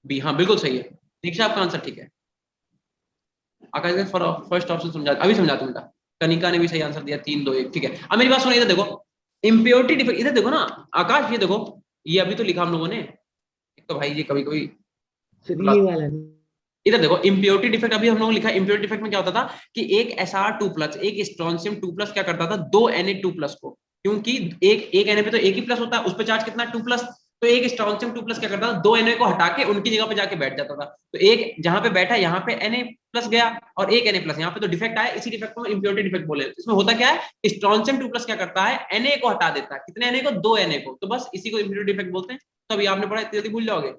बी, हाँ बिल्कुल सही है। दीक्षा आपका आंसर ठीक है। आकाश ने फर्स्ट ऑप्शन समझा, अभी समझा तुम बेटा। कनिका ने भी सही आंसर दिया, 3 2 1। ठीक है, अब मेरी बात सुनिए, इधर देखो इंप्योरिटी डिफेक्ट, इधर देखो ना आकाश, ये देखो, ये अभी तो लिखा हम लोगों ने, एक तो भाई ये कभी कभी वाला, इधर देखो इंप्योरिटी डिफेक्ट अभी हम लोगों ने लिखा। इंप्योरिटी डिफेक्ट में क्या होता था कि एक Sr2+, एक स्ट्रोंशियम 2+ क्या करता था, 2 Na2+ को, क्योंकि एक Na पे तो एक ही प्लस होता है, उस पर चार्ज कितना 2+, तो एक स्ट्रोंशियम 2+ क्या करता था, 2 Na को हटा के उनकी जगह पे जाके बैठ जाता था। तो एक जहां पे बैठा यहाँ पे Na+ गया और एक Na+, यहाँ पे तो डिफेक्ट आया, इसी डिफेक्ट को इंप्योरिटी डिफेक्ट बोले। इसमें होता क्या है, स्ट्रोंशियम 2+ क्या करता है, Na को हटा देता है, कितने Na को, 2 Na को, तो बस इसी को इंप्योरिटी डिफेक्ट बोलते हैं। तो अभी आपने पढ़ा, इतनी जल्दी भूल जाओगे।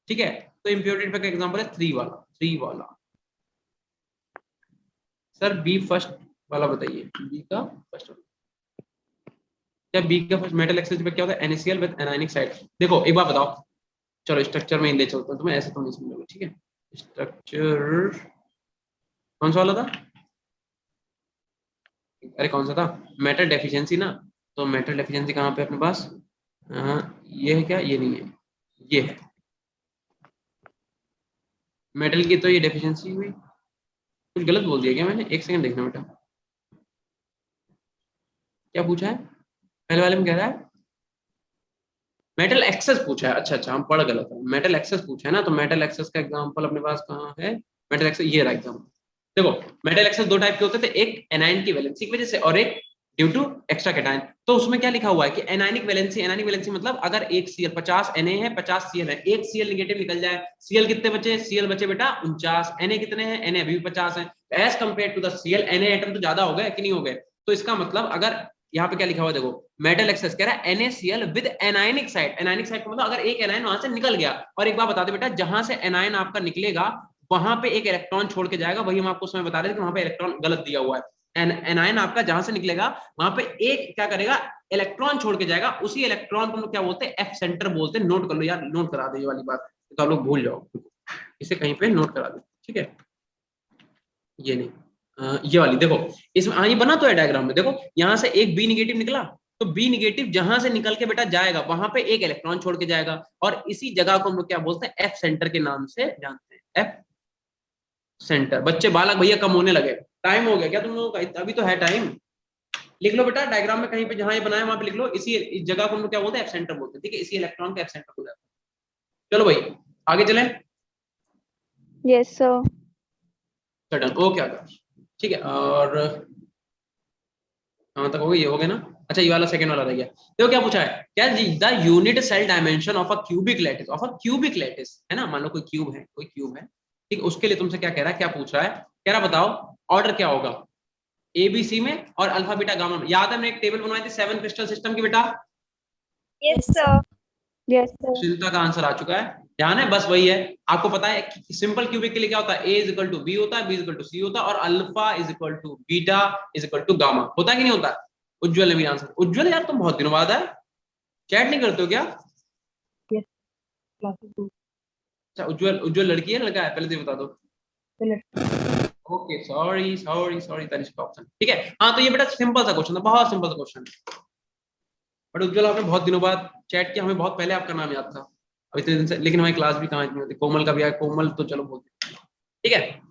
ठीक है, तो इंप्योरिटी डिफेक्ट का एग्जांपल है 3 वाला, 3 वाला। सर बी फर्स्ट वाला बताइए, बी का फर्स्ट वाला, क्या बी का फर्स्ट मेटल एक्सेस डिफेक्ट क्या होता है, NaCl विद एनायनिक साइड। देखो एक बार बताओ, चलो स्ट्रक्चर में ही ले चलता हूं तुम्हें, ऐसे तो नहीं समझोगे। ठीक है, स्ट्रक्चर कौन सा वाला था, अरे कौन सा था, मेटल डेफिशिएंसी ना। तो मेटल डेफिशिएंसी कहाँ पे अपने पास, ये है क्या, ये नहीं है, ये है मेटल की, तो ये डेफिशिएंसी हुई। कुछ गलत बोल दिया क्या मैंने, एक सेकंड देखना बेटा, क्या पूछा है पहले वाले में, कह रहा है मेटल एक्सेस पूछा है, अच्छा हम पढ़ गलत है, मेटल एक्सेस पूछा है ना, तो मेटल एक्सेस का एग्जांपल अपने पास कहाँ है, मेटल एक्सेस ये रहा एग्जांपल। देखो मेटल एक्सेस दो टाइप के होते थे, एक एनायन की वैलेंसी की वजह से और एक ड्यू टू एक्स्ट्रा कैटायन। तो उसमें क्या लिखा हुआ है कि एनायनिक वैलेंसी मतलब अगर एक Cl 50 Na है 50 Cl है, एक Cl नेगेटिव निकल जाए, Cl कितने बचे, Cl बचे बेटा 49, Na कितने हैं, Na अभी भी 50 है, as compare to the Cl Na atom तो ज्यादा हो गए कि नहीं हो गए। तो इसका मतलब अगर यहाँ पे क्या लिखा हुआ देखो, मेटल एक्सेस कह रहा है NaCl with anionic side, anionic side का मतलब अगर एक एनायन वहां से निकल गया, और एक बात बता दे बेटा, जहां से एनायन आपका निकलेगा वहां पे एक इलेक्ट्रॉन छोड़ के जाएगा, वही हम आपको उसमें बता रहे थे कि वहां पे इलेक्ट्रॉन गलत दिया हुआ है। एनायन आपका जहां से निकलेगा वहां पे एक क्या करेगा, इलेक्ट्रॉन छोड़ के जाएगा, उसी इलेक्ट्रॉन को हम क्या बोलते हैं, एफ सेंटर बोलते हैं। नोट कर लो यार, नोट करा दे ये वाली बात, तो आप लोग भूल जाओ, इसे कहीं पे नोट करा दे, ठीक है। ये नहीं ये वाली देखो, इसमें ये बना तो है डायग्राम में, देखो यहाँ से एक बी निगेटिव निकला, तो बी निगेटिव जहां से निकल के बेटा जाएगा वहां पे एक इलेक्ट्रॉन छोड़ के जाएगा, और इसी जगह को हम लोग क्या बोलते हैं, एफ सेंटर के नाम से जानते हैं, एफ सेंटर। बच्चे बालक भैया कम होने लगे, टाइम हो गया क्या तुम लोगों का, अभी तो है टाइम। लिख लो बेटा डायग्राम में कहीं पे जहां ये बनाया वहां पे लिख लो, इस जगह को हम लोग क्या बोलते हैं, एफ सेंटर बोलते हैं, ठीक है, इसी इलेक्ट्रॉन का एफ सेंटर बोलते हैं। चलो भाई आगे चले, Yes, sir. डन, ओके आकाश, ठीक है। और कहां तक हो गया, ये हो गया ना। अच्छा ये वाला सेकंड वाला रह गया, देखो क्या पूछा है, क्या the unit cell dimension of a cubic lattice, है ना, मान लो कोई क्यूब है, ठीक, उसके लिए तुमसे क्या कह रहा है, क्या पूछ रहा है, कह रहा बताओ ऑर्डर क्या होगा ABC में और अल्फा बीटा गामा में। याद है मैंने एक टेबल बनवाई थी 7 क्रिस्टल सिस्टम की बेटा, Yes, sir. Yes, sir. चिंता का आंसर आ चुका है, ध्यान है, बस वही है। आपको पता है सिंपल क्यूबिक के लिए क्या होता है, A is equal to B होता है, B is equal to C होता है, और alpha is equal to beta is equal to gamma, होता है कि नहीं होता। उज्जवल ने भी आंसर, उज्जवल यार तुम बहुत दिनों बाद है, चैट नहीं करते हो क्या। Yes. Class 2. अच्छा उज्जवल लड़की है लड़का है, पहले तो बता दो। ओके सॉरी तनिष्का ऑप्शन, ठीक है। हाँ तो ये बेटा सिंपल सा क्वेश्चन था, बहुत सिंपल सा क्वेश्चन है, बट उज्जवल आपने बहुत दिनों बाद चैट किया, हमें बहुत पहले आपका नाम याद था, अब इतने दिन से, लेकिन हमारी क्लास भी कहाँ इतनी होती, कोमल का भी आया, कोमल तो चलो बोलते, ठीक है।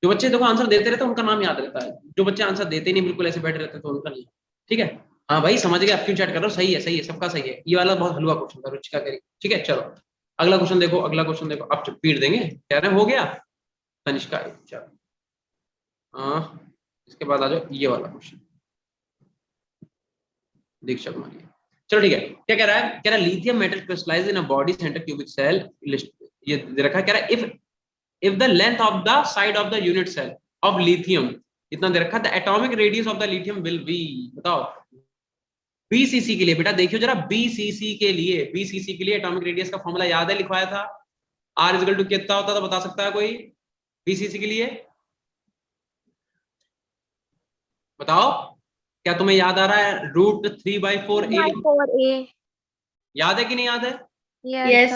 जो बच्चे देखो आंसर देते रहते हैं उनका नाम याद रहता है, जो बच्चे आंसर देते नहीं बिल्कुल ऐसे बैठे रहते तो उनका नहीं, ठीक है। हाँ भाई समझ गए, आप क्यों चैट कर रहे हो, सही है सबका सही है, ये वाला बहुत हलवा क्वेश्चन था रुचिका करी, ठीक है। चलो अगला क्वेश्चन देखो, अब पीट देंगे, कह रहे हो गया तनिष्का, चलो हाँ इसके बाद आ जाओ ये वाला क्वेश्चन, दीक्षा कुमारी, चलो ठीक है। क्या कह रहा है, कह रहा है lithium metal crystallize in a body centre cubic cell, ये दे रखा है, कह रहा है if the length of the side of the unit cell of lithium इतना दे रखा है, the atomic radius of the lithium will be, बताओ BCC के लिए बेटा, देखियो जरा BCC के लिए एटॉमिक रेडियस का फॉर्मूला याद है, लिखवाया था, R इक्वल टू कितना होता था, बता सकता है कोई BCC के लिए, बताओ क्या तुम्हें याद आ रहा है, √3/4a, याद है कि नहीं याद है, Yes.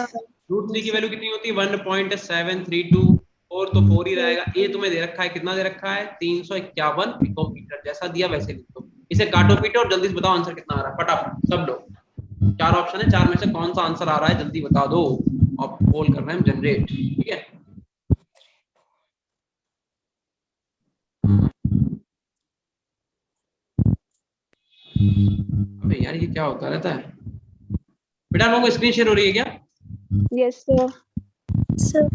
√3 की वैल्यू कितनी होती है 1.732, और तो 4 ही रहेगा। ए तुम्हें दे रखा है, कितना दे रखा है 351 पिकोमीटर, जैसा दिया वैसे लिख दो, इसे काटो पीटो और जल्दी से बताओ आंसर कितना आ रहा है, फटाफट सब लोग, 4 ऑप्शन है, 4 में से कौन सा आंसर आ रहा है जल्दी बता दो, और पोल कर रहे हैं जनरेट, ठीक है। अबे यार ये क्या होता रहता है बेटा, लोगों को स्क्रीन शेयर हो रही है क्या। Yes, sir. Sir.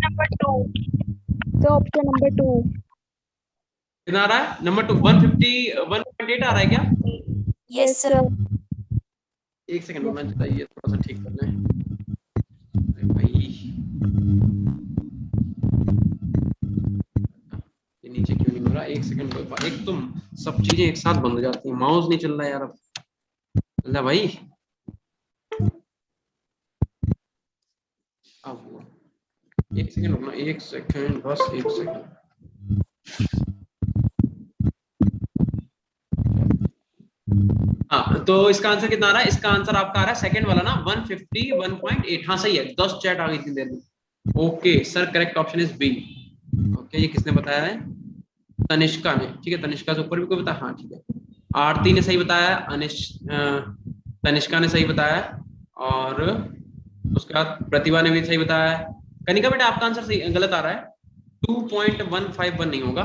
Number 2. So option number 2. कितना आ रहा है, नंबर 2 151.8 आ रहा है क्या, Yes, sir. एक सेकंड होना चाहिए, थोड़ा सा ठीक कर लें भाई, ये नीचे क्यों नहीं हो रहा, एक सेकंड, एक तुम सब चीजें एक साथ बंद हो जाती है, माउस नहीं चल रहा यार, अब चल रहा भाई, अब एक सेकंड रुकना, एक सेकंड बस, एक सेकंड, हाँ तो इसका आंसर कितना आ रहा है, इसका आंसर आपका आ रहा है सेकंड वाला ना 151.8, हाँ सही है, 10 चैट आ गई थी देर में, okay sir correct option is B, okay ये किसने बताया है, तनिष्का ने, ठीक है, तनिष्का से ऊपर भी कोई बताया, हाँ ठीक है, आरती ने सही बताया, तनिष्का ने सही बताया, और उसके बाद प्रतिभा ने भी सही बताया, कनिका बेटा आपका आंसर सही गलत आ रहा है, 2.151 नहीं होगा,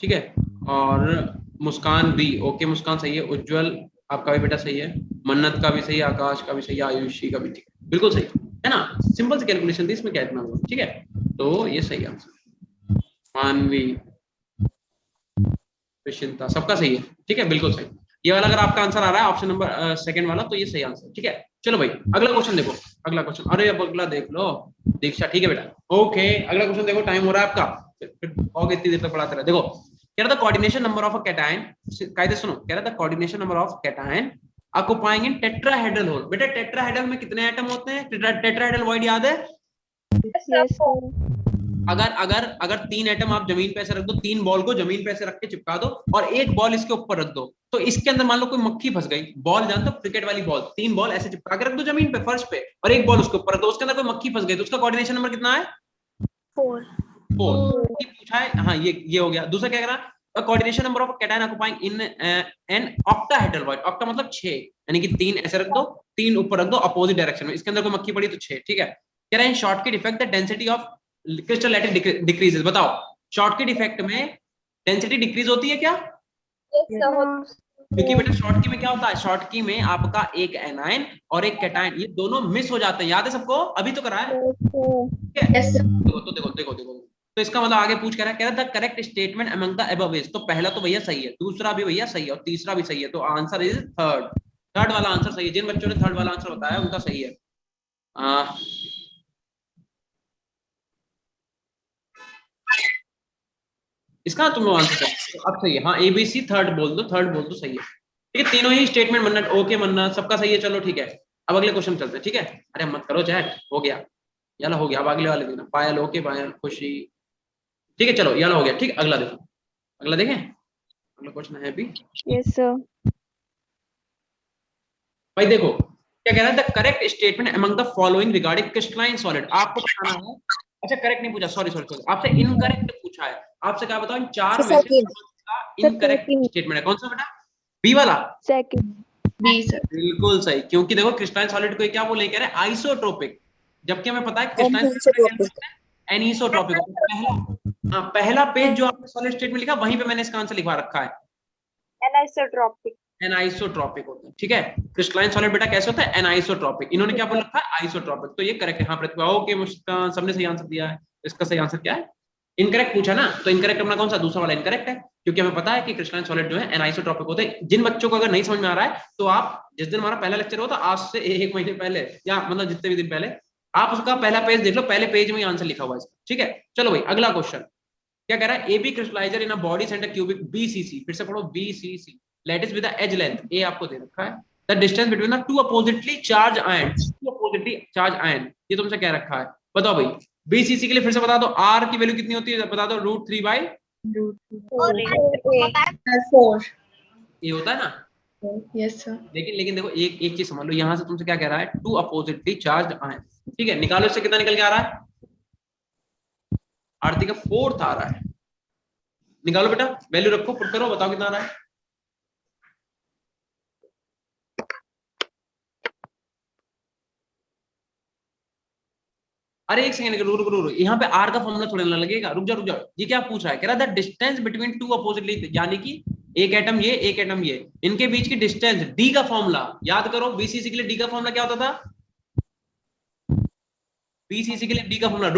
ठीक है। और मुस्कान भी ओके, मुस्कान सही है। उज्जवल आपका भी बेटा सही है, मन्नत का भी सही है, आकाश का भी सही है, आयुषी का भी ठीक है, बिल्कुल सही है ना। सिंपल सी कैलकुलेशन थी, इसमें क्या इतना होगा, ठीक है। तो ये सही आंसर। मानवी, प्रशिंता, सबका सही है, ठीक है, बिल्कुल सही। ये वाला अगर आपका आंसर आ रहा है ऑप्शन नंबर सेकंड वाला, तो ये सही आंसर, ठीक है। चलो भाई अगला क्वेश्चन देखो, अगला क्वेश्चन, अरे अब अगला देख लो दीक्षा, ठीक है बेटा, ओके। अगला क्वेश्चन देखो, टाइम हो रहा है आपका, फिर और इतनी देर तक पढ़ाते रहे। देखो कह रहा था coordination number of a cation, कायदे सुनो, कह रहा था coordination number of cation occupying in tetrahedral hole. बेटा टेट्राहेड्रल में कितने एटम होते हैं? टेट्राहेड्रल वॉइड याद है? Yes, sir. अगर 3 एटम आप जमीन पे ऐसे रख दो, 3 बॉल को जमीन पे ऐसे रख के चिपका दो और एक बॉल इसके ऊपर रख दो, तो इसके अंदर मान लो कोई मक्खी फंस गई। बॉल जानते हो, क्रिकेट वाली बॉल, 3 बॉल ऐसे चिपका के रख दो जमीन पे, फर्श पे, और एक बॉल उसके ऊपर रख दो, उसके अंदर कोई मक्खी फंस गई, तो उसका कोऑर्डिनेशन नंबर कितना है? 4. 4 पूछा है। हाँ ये हो गया। दूसरा क्या कह रहा? Coordination number of cation occupying in an octahedral void. Octa मतलब 6, यानी कि 3 ऐसे रख दो, 3 ऊपर रख दो अपोजिट डायरेक्शन में, इसके अंदर कोई मक्खी पड़ी तो 6, ठीक है। कह रहा है in shortcut effect the density of crystal lattice decreases. बताओ शॉर्टकट इफेक्ट में डेंसिटी डिक्रीज होती है क्या? क्योंकि बेटा शॉर्टकी में क्या होता है, शॉर्टकी में आपका एक एनायन और एक कैटायन, ये दोनों मिस हो जाते हैं, याद है सबको? अभी तो करा है, ठीक है। Yes, sir. देखो तो इसका मतलब आगे पूछ कह रहा है the correct statement among the above is. तो पहला तो भैया सही है, दूसरा भी भैया सही है, और तीसरा भी सही है, तो आंसर इज थर्ड वाला आंसर सही है। जिन बच्चों ने थर्ड वाला आंसर बताया उनका सही है। इसका तुम लोग आंसर सही, अब सही है। हाँ एबीसी थर्ड बोल दो सही है, ठीक है। तीनों ही स्टेटमेंट मन्नत ओके, मन्नत सबका सही है, चलो ठीक है। अब अगले क्वेश्चन चलते हैं, ठीक है। अरे मत करो चैट, हो गया याला, हो गया। अब अगले वाले देना, पायल ओके, पायल खुशी, ठीक है, चलो याला हो गया, ठीक। अगला देखो, अगला देखें, अगला क्वेश्चन है भी Yes, sir. भाई। देखो क्या कह रहा है, the correct statement among the following regarding crystalline solid. आपको बताना है, अच्छा करेक्ट नहीं पूछा, सॉरी आपसे इनकरेक्ट पूछा है। आपसे क्या बताओ, इन चार में से इनकरेक्ट स्टेटमेंट है कौन सा बेटा? बी वाला, Second. B, sir. बिल्कुल सही। क्योंकि देखो क्रिस्टलाइन सॉलिड को क्या बोले, कह रहे हैं आइसोट्रोपिक, जबकि हमें पता है क्रिस्टलाइन एनिसोट्रोपिक। पहला पेज जो आपने सॉलिड स्टेट में लिखा, वहीं पे मैंने इसका आंसर लिखवा रखा है, एनाइसोट्रोपिक होता है, ठीक है। क्रिस्टलाइन सॉलिड बेटा कैसे होता है? एनाइसोट्रोपिक। इन्होंने क्या बोल रखा है? आइसोट्रोपिक। तो ये करेक्ट है। हाँ प्रतिभा ओके, मुस्कान, सबने सही आंसर दिया है। इसका सही आंसर क्या है? इनकरेक्ट पूछा ना, तो इनकरेक्ट अपना कौन सा? दूसरा वाला इनकरेक्ट है, क्योंकि हमें पता है कि क्रिस्टलाइन सॉलिड जो है एनाइसोट्रोपिक होते हैं। जिन बच्चों को अगर नहीं समझ में आ रहा है, तो आप जिस दिन हमारा पहला लेक्चर होता, आज से 1 महीने पहले, या मतलब जितने भी दिन पहले, आप उसका पहला पेज देख लो, पहले पेज में ही आंसर लिखा हुआ है इसका, ठीक है। चलो भाई अगला क्वेश्चन क्या कह रहा है, AB crystallizes in a body centre cubic BCC. फिर से पढ़ो, BCC, lattice with the edge length a आपको दे रखा है। The distance between the two oppositely charge ion, ये तुमसे कह रखा है। बताओ भाई बीसीसी के लिए फिर से बता दो, आर की वैल्यू कितनी होती है? बता दो, √3/4 ये होता है ना। Yes, sir. लेकिन देखो एक चीज समझ लो, यहां से तुमसे क्या कह रहा है, टू अपोजिटली चार्ज आयन, ठीक है। निकालो, इससे कितना निकल के आ रहा है? आरती का 4th आ रहा है। निकालो बेटा, वैल्यू रखो, पुट करो, बताओ कितना आ रहा है। अरे एक सेकंड, रुक, यहाँ पे आर का फॉर्मूला थोड़ा ना लगेगा, रुक जाओ। ये क्या पूछ रहा है? कह रहा है the distance between two oppositely, यानी कि एक एटम ये, एक एटम ये, इनके बीच की डिस्टेंस, डी का फॉर्मूला याद करो। बीसीसी के लिए डी का फॉर्मूला क्या होता था? बीसीसी के लिए डी का फॉर्मूला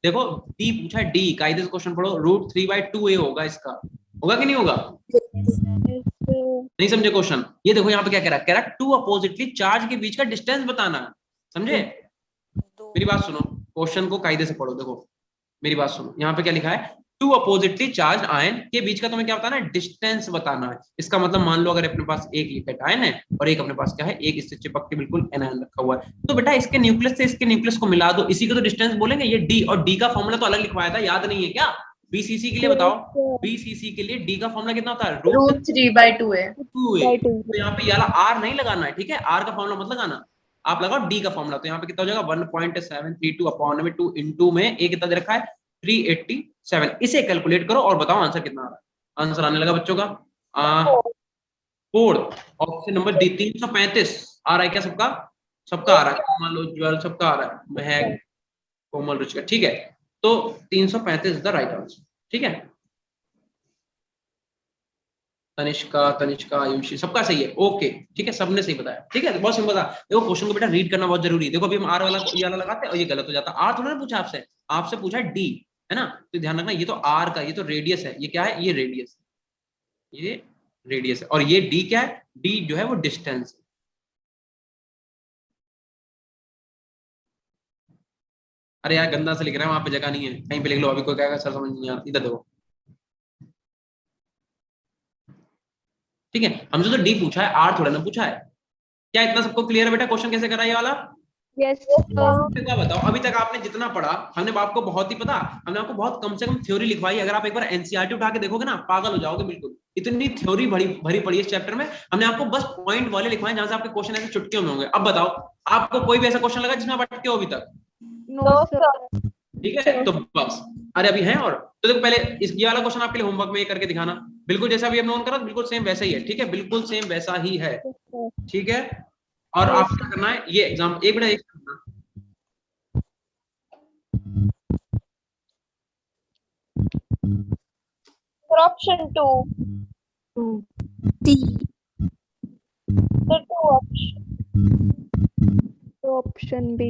देखो डी पूछा है, डी कायदे से क्वेश्चन पढ़ो, √3/2a होगा इसका, होगा कि नहीं होगा? नहीं समझे क्वेश्चन? ये देखो यहाँ पे क्या कह रहा है, टू अपोजिटली चार्ज के बीच का डिस्टेंस बताना, समझे? मेरी बात सुनो, क्वेश्चन को कायदे से पढ़ो। देखो मेरी बात सुनो, यहाँ पे क्या लिखा है, टू अपोजिटली चार्ज आयन के बीच का तुम्हें क्या बताना है? डिस्टेंस बताना है। इसका मतलब मान लो अगर अपने पास एक कैटायन है और एक अपने पास क्या है, एक इससे चिपक के बिल्कुल एनायन रखा हुआ है, तो बेटा इसके न्यूक्लियस से इसके न्यूक्लियस को मिला दो, इसी को तो डिस्टेंस बोलेंगे। ये डी, और डी का फॉर्मूला तो अलग लिखवाया था, याद नहीं है क्या? बीसीसी के लिए बताओ, बीसीसी के लिए डी का फॉर्मूला कितना होता है? √3/2 है। तो यहाँ पे याला आर नहीं लगाना है, ठीक है। आर का फॉर्मूला मत लगाना, आप लगाओ डी का फॉर्मूला। तो यहाँ पे कितना हो जाएगा, 1.732/2 इंटू में ए कितना दे रखा है, 387। इसे कैलकुलेट करो और बताओ आंसर कितना आ रहा है। आंसर आने लगा बच्चों का 4, ऑप्शन नंबर डी 335 आ रहा है क्या? सबका आ रहा है, मान लो ज्वेल सबका आ रहा है, महक, कोमल, रुचिका, ठीक है। तो 335 इज द राइट आंसर। ठीक है, तनिष्का आयुषी सबका सही है। ओके ठीक है, सबने सही बताया। ठीक है, बहुत सिंपल था। देखो क्वेश्चन को बेटा रीड करना बहुत जरूरी है। देखो अभी हम आर वाला ये वाला लगाते हैं और ये गलत हो जाता है। आर थोड़ा ना पूछा आपसे, आपसे पूछा डी, है ना, तो ध्यान रखना ये तो आर का, ये तो रेडियस है, ये क्या है, ये रेडियस, ये रेडियस है, और ये डी क्या है, डी जो है वो डिस्टेंस। अरे यार गंदा से लिख रहा है, वहां पे जगह नहीं है, कहीं पे लिख लो, अभी कोई कहेगा सर समझ नहीं आता, इधर देखो। ठीक है, हमसे तो डी पूछा है, आर थोड़ा ना पूछा है। क्या इतना सबको क्लियर है बेटा क्वेश्चन कैसे करा ये वाला? Yes, sir. क्या बताओ, अभी तक आपने जितना पढ़ा, हमने आपको बहुत ही पता, हमने आपको बहुत कम से कम थ्योरी लिखवाई। अगर आप एक बार एनसीईआरटी उठा के देखोगे ना, पागल हो जाओगे बिल्कुल, इतनी थ्योरी भरी पड़ी इस चैप्टर में। हमने आपको बस पॉइंट वाले लिखवाए जहां से आपके क्वेश्चन ऐसे चुटकियों में होंगे। अब बताओ आपको कोई भी ऐसा क्वेश्चन लगा जिसमें आप अटके हो अभी तक? No, sir. ठीक है, तो बस, अरे अभी है। और तो देखो पहले इस ये वाला क्वेश्चन आपके लिए होमवर्क में ये करके दिखाना, बिल्कुल जैसा अभी हमने ऑन करा बिल्कुल सेम वैसा ही है। ठीक है, बिल्कुल सेम वैसा ही है। ठीक है, और आपको क्या करना है, ये एग्जाम एक बेटा एक करना। Option 2. D. The 2 option. Option B.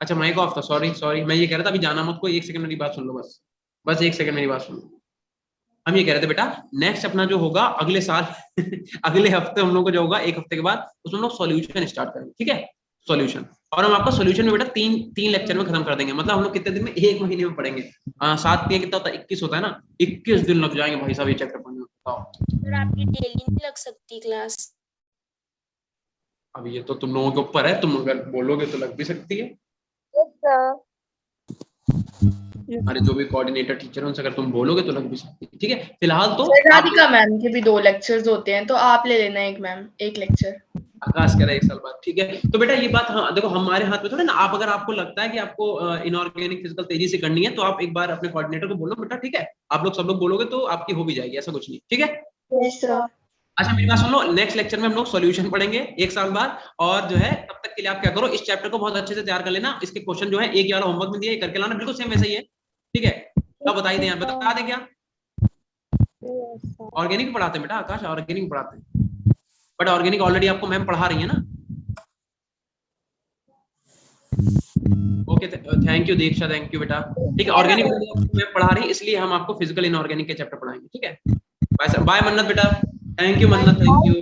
अच्छा माइक ऑफ था, सॉरी मैं ये कह रहा था अभी जाना मत, कोई एक सेकंड मेरी बात सुन लो, बस एक सेकंड मेरी बात सुन लो। हम ये कह रहे थे बेटा नेक्स्ट अपना जो होगा अगले साल अगले हफ्ते हम लोग को जो होगा, एक हफ्ते के बाद, उसमें हम लोग सॉल्यूशन स्टार्ट करेंगे। ठीक है, सॉल्यूशन, और हम आपका सॉल्यूशन में बेटा तीन लेक्चर में खत्म कर देंगे। मतलब हम लोग कितने दिन में, 1 महीने में पढ़ेंगे। 7 दिन कितना होता है, 21 होता है ना, 21 दिन लग जाएंगे भाई साहब ये चैप्टर पढ़ने में। सर आपकी डेली नहीं लग सकती क्लास? अब ये तो तुम लोगों के ऊपर है, तुम अगर बोलोगे तो लग भी सकती है। हमारे जो भी कोऑर्डिनेटर टीचर हैं उनसे अगर तुम बोलोगे तो लग भी सकती है। ठीक है, फिलहाल तो राधिका मैम के भी 2 लेक्चर्स होते हैं, तो आप ले लेना एक लेक्चर। आकाश कह रहा है 1 साल बाद। ठीक है, तो बेटा ये बात, हाँ देखो हमारे हाथ में थोड़ा ना। आप अगर आपको लगता है कि आपको इनऑर्गेनिक फिजिकल तेजी से करनी है तो आप एक बार अपने कोऑर्डिनेटर को बोलो बेटा। ठीक है, आप लोग सब लोग बोलोगे तो आपकी हो भी जाएगी, ऐसा कुछ नहीं। ठीक है, यस सर। अच्छा मेरी बात सुन लो, नेक्स्ट लेक्चर में हम लोग सॉल्यूशन पढ़ेंगे 1 साल बाद। और जो है तब तक के लिए आप क्या करो, इस चैप्टर को बहुत अच्छे से तैयार कर लेना। इसके क्वेश्चन जो है एक ये वाला होमवर्क में दिया, ये करके लाना, बिल्कुल सेम वैसा ही है। ठीक है, अब बता ही दें, बता दें क्या ऑर्गेनिक पढ़ाते हैं बेटा आकाश, ऑर्गेनिक पढ़ाते हैं, बट ऑर्गेनिक ऑलरेडी आपको मैम पढ़ा रही है ना। Okay, thank you Diksha, thank you बेटा। ठीक है, ऑर्गेनिक मैम पढ़ा रही है, इसलिए हम आपको फिजिकल इनऑर्गेनिक के चैप्टर पढ़ाएंगे। ठीक है, बाय मन्नत बेटा, थैंक यू मन्नत, थैंक यू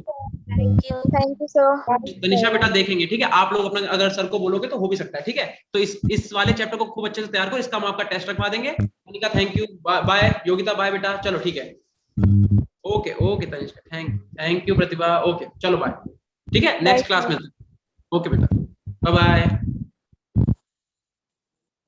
सर। तनिषा बेटा देखेंगे। ठीक है, आप लोग अपना अगर सर को बोलोगे तो हो भी सकता है। ठीक है, तो इस वाले चैप्टर को खूब अच्छे से तैयार करो, इसका हम आपका टेस्ट रखवा देंगे। Tanika thank you, bye Yogita, bye बेटा, चलो ठीक है, okay Tanishka, thank you Pratibha, okay चलो बाय। ठीक है, नेक्स्ट क्लास में, ओके बेटा, बाय बाय।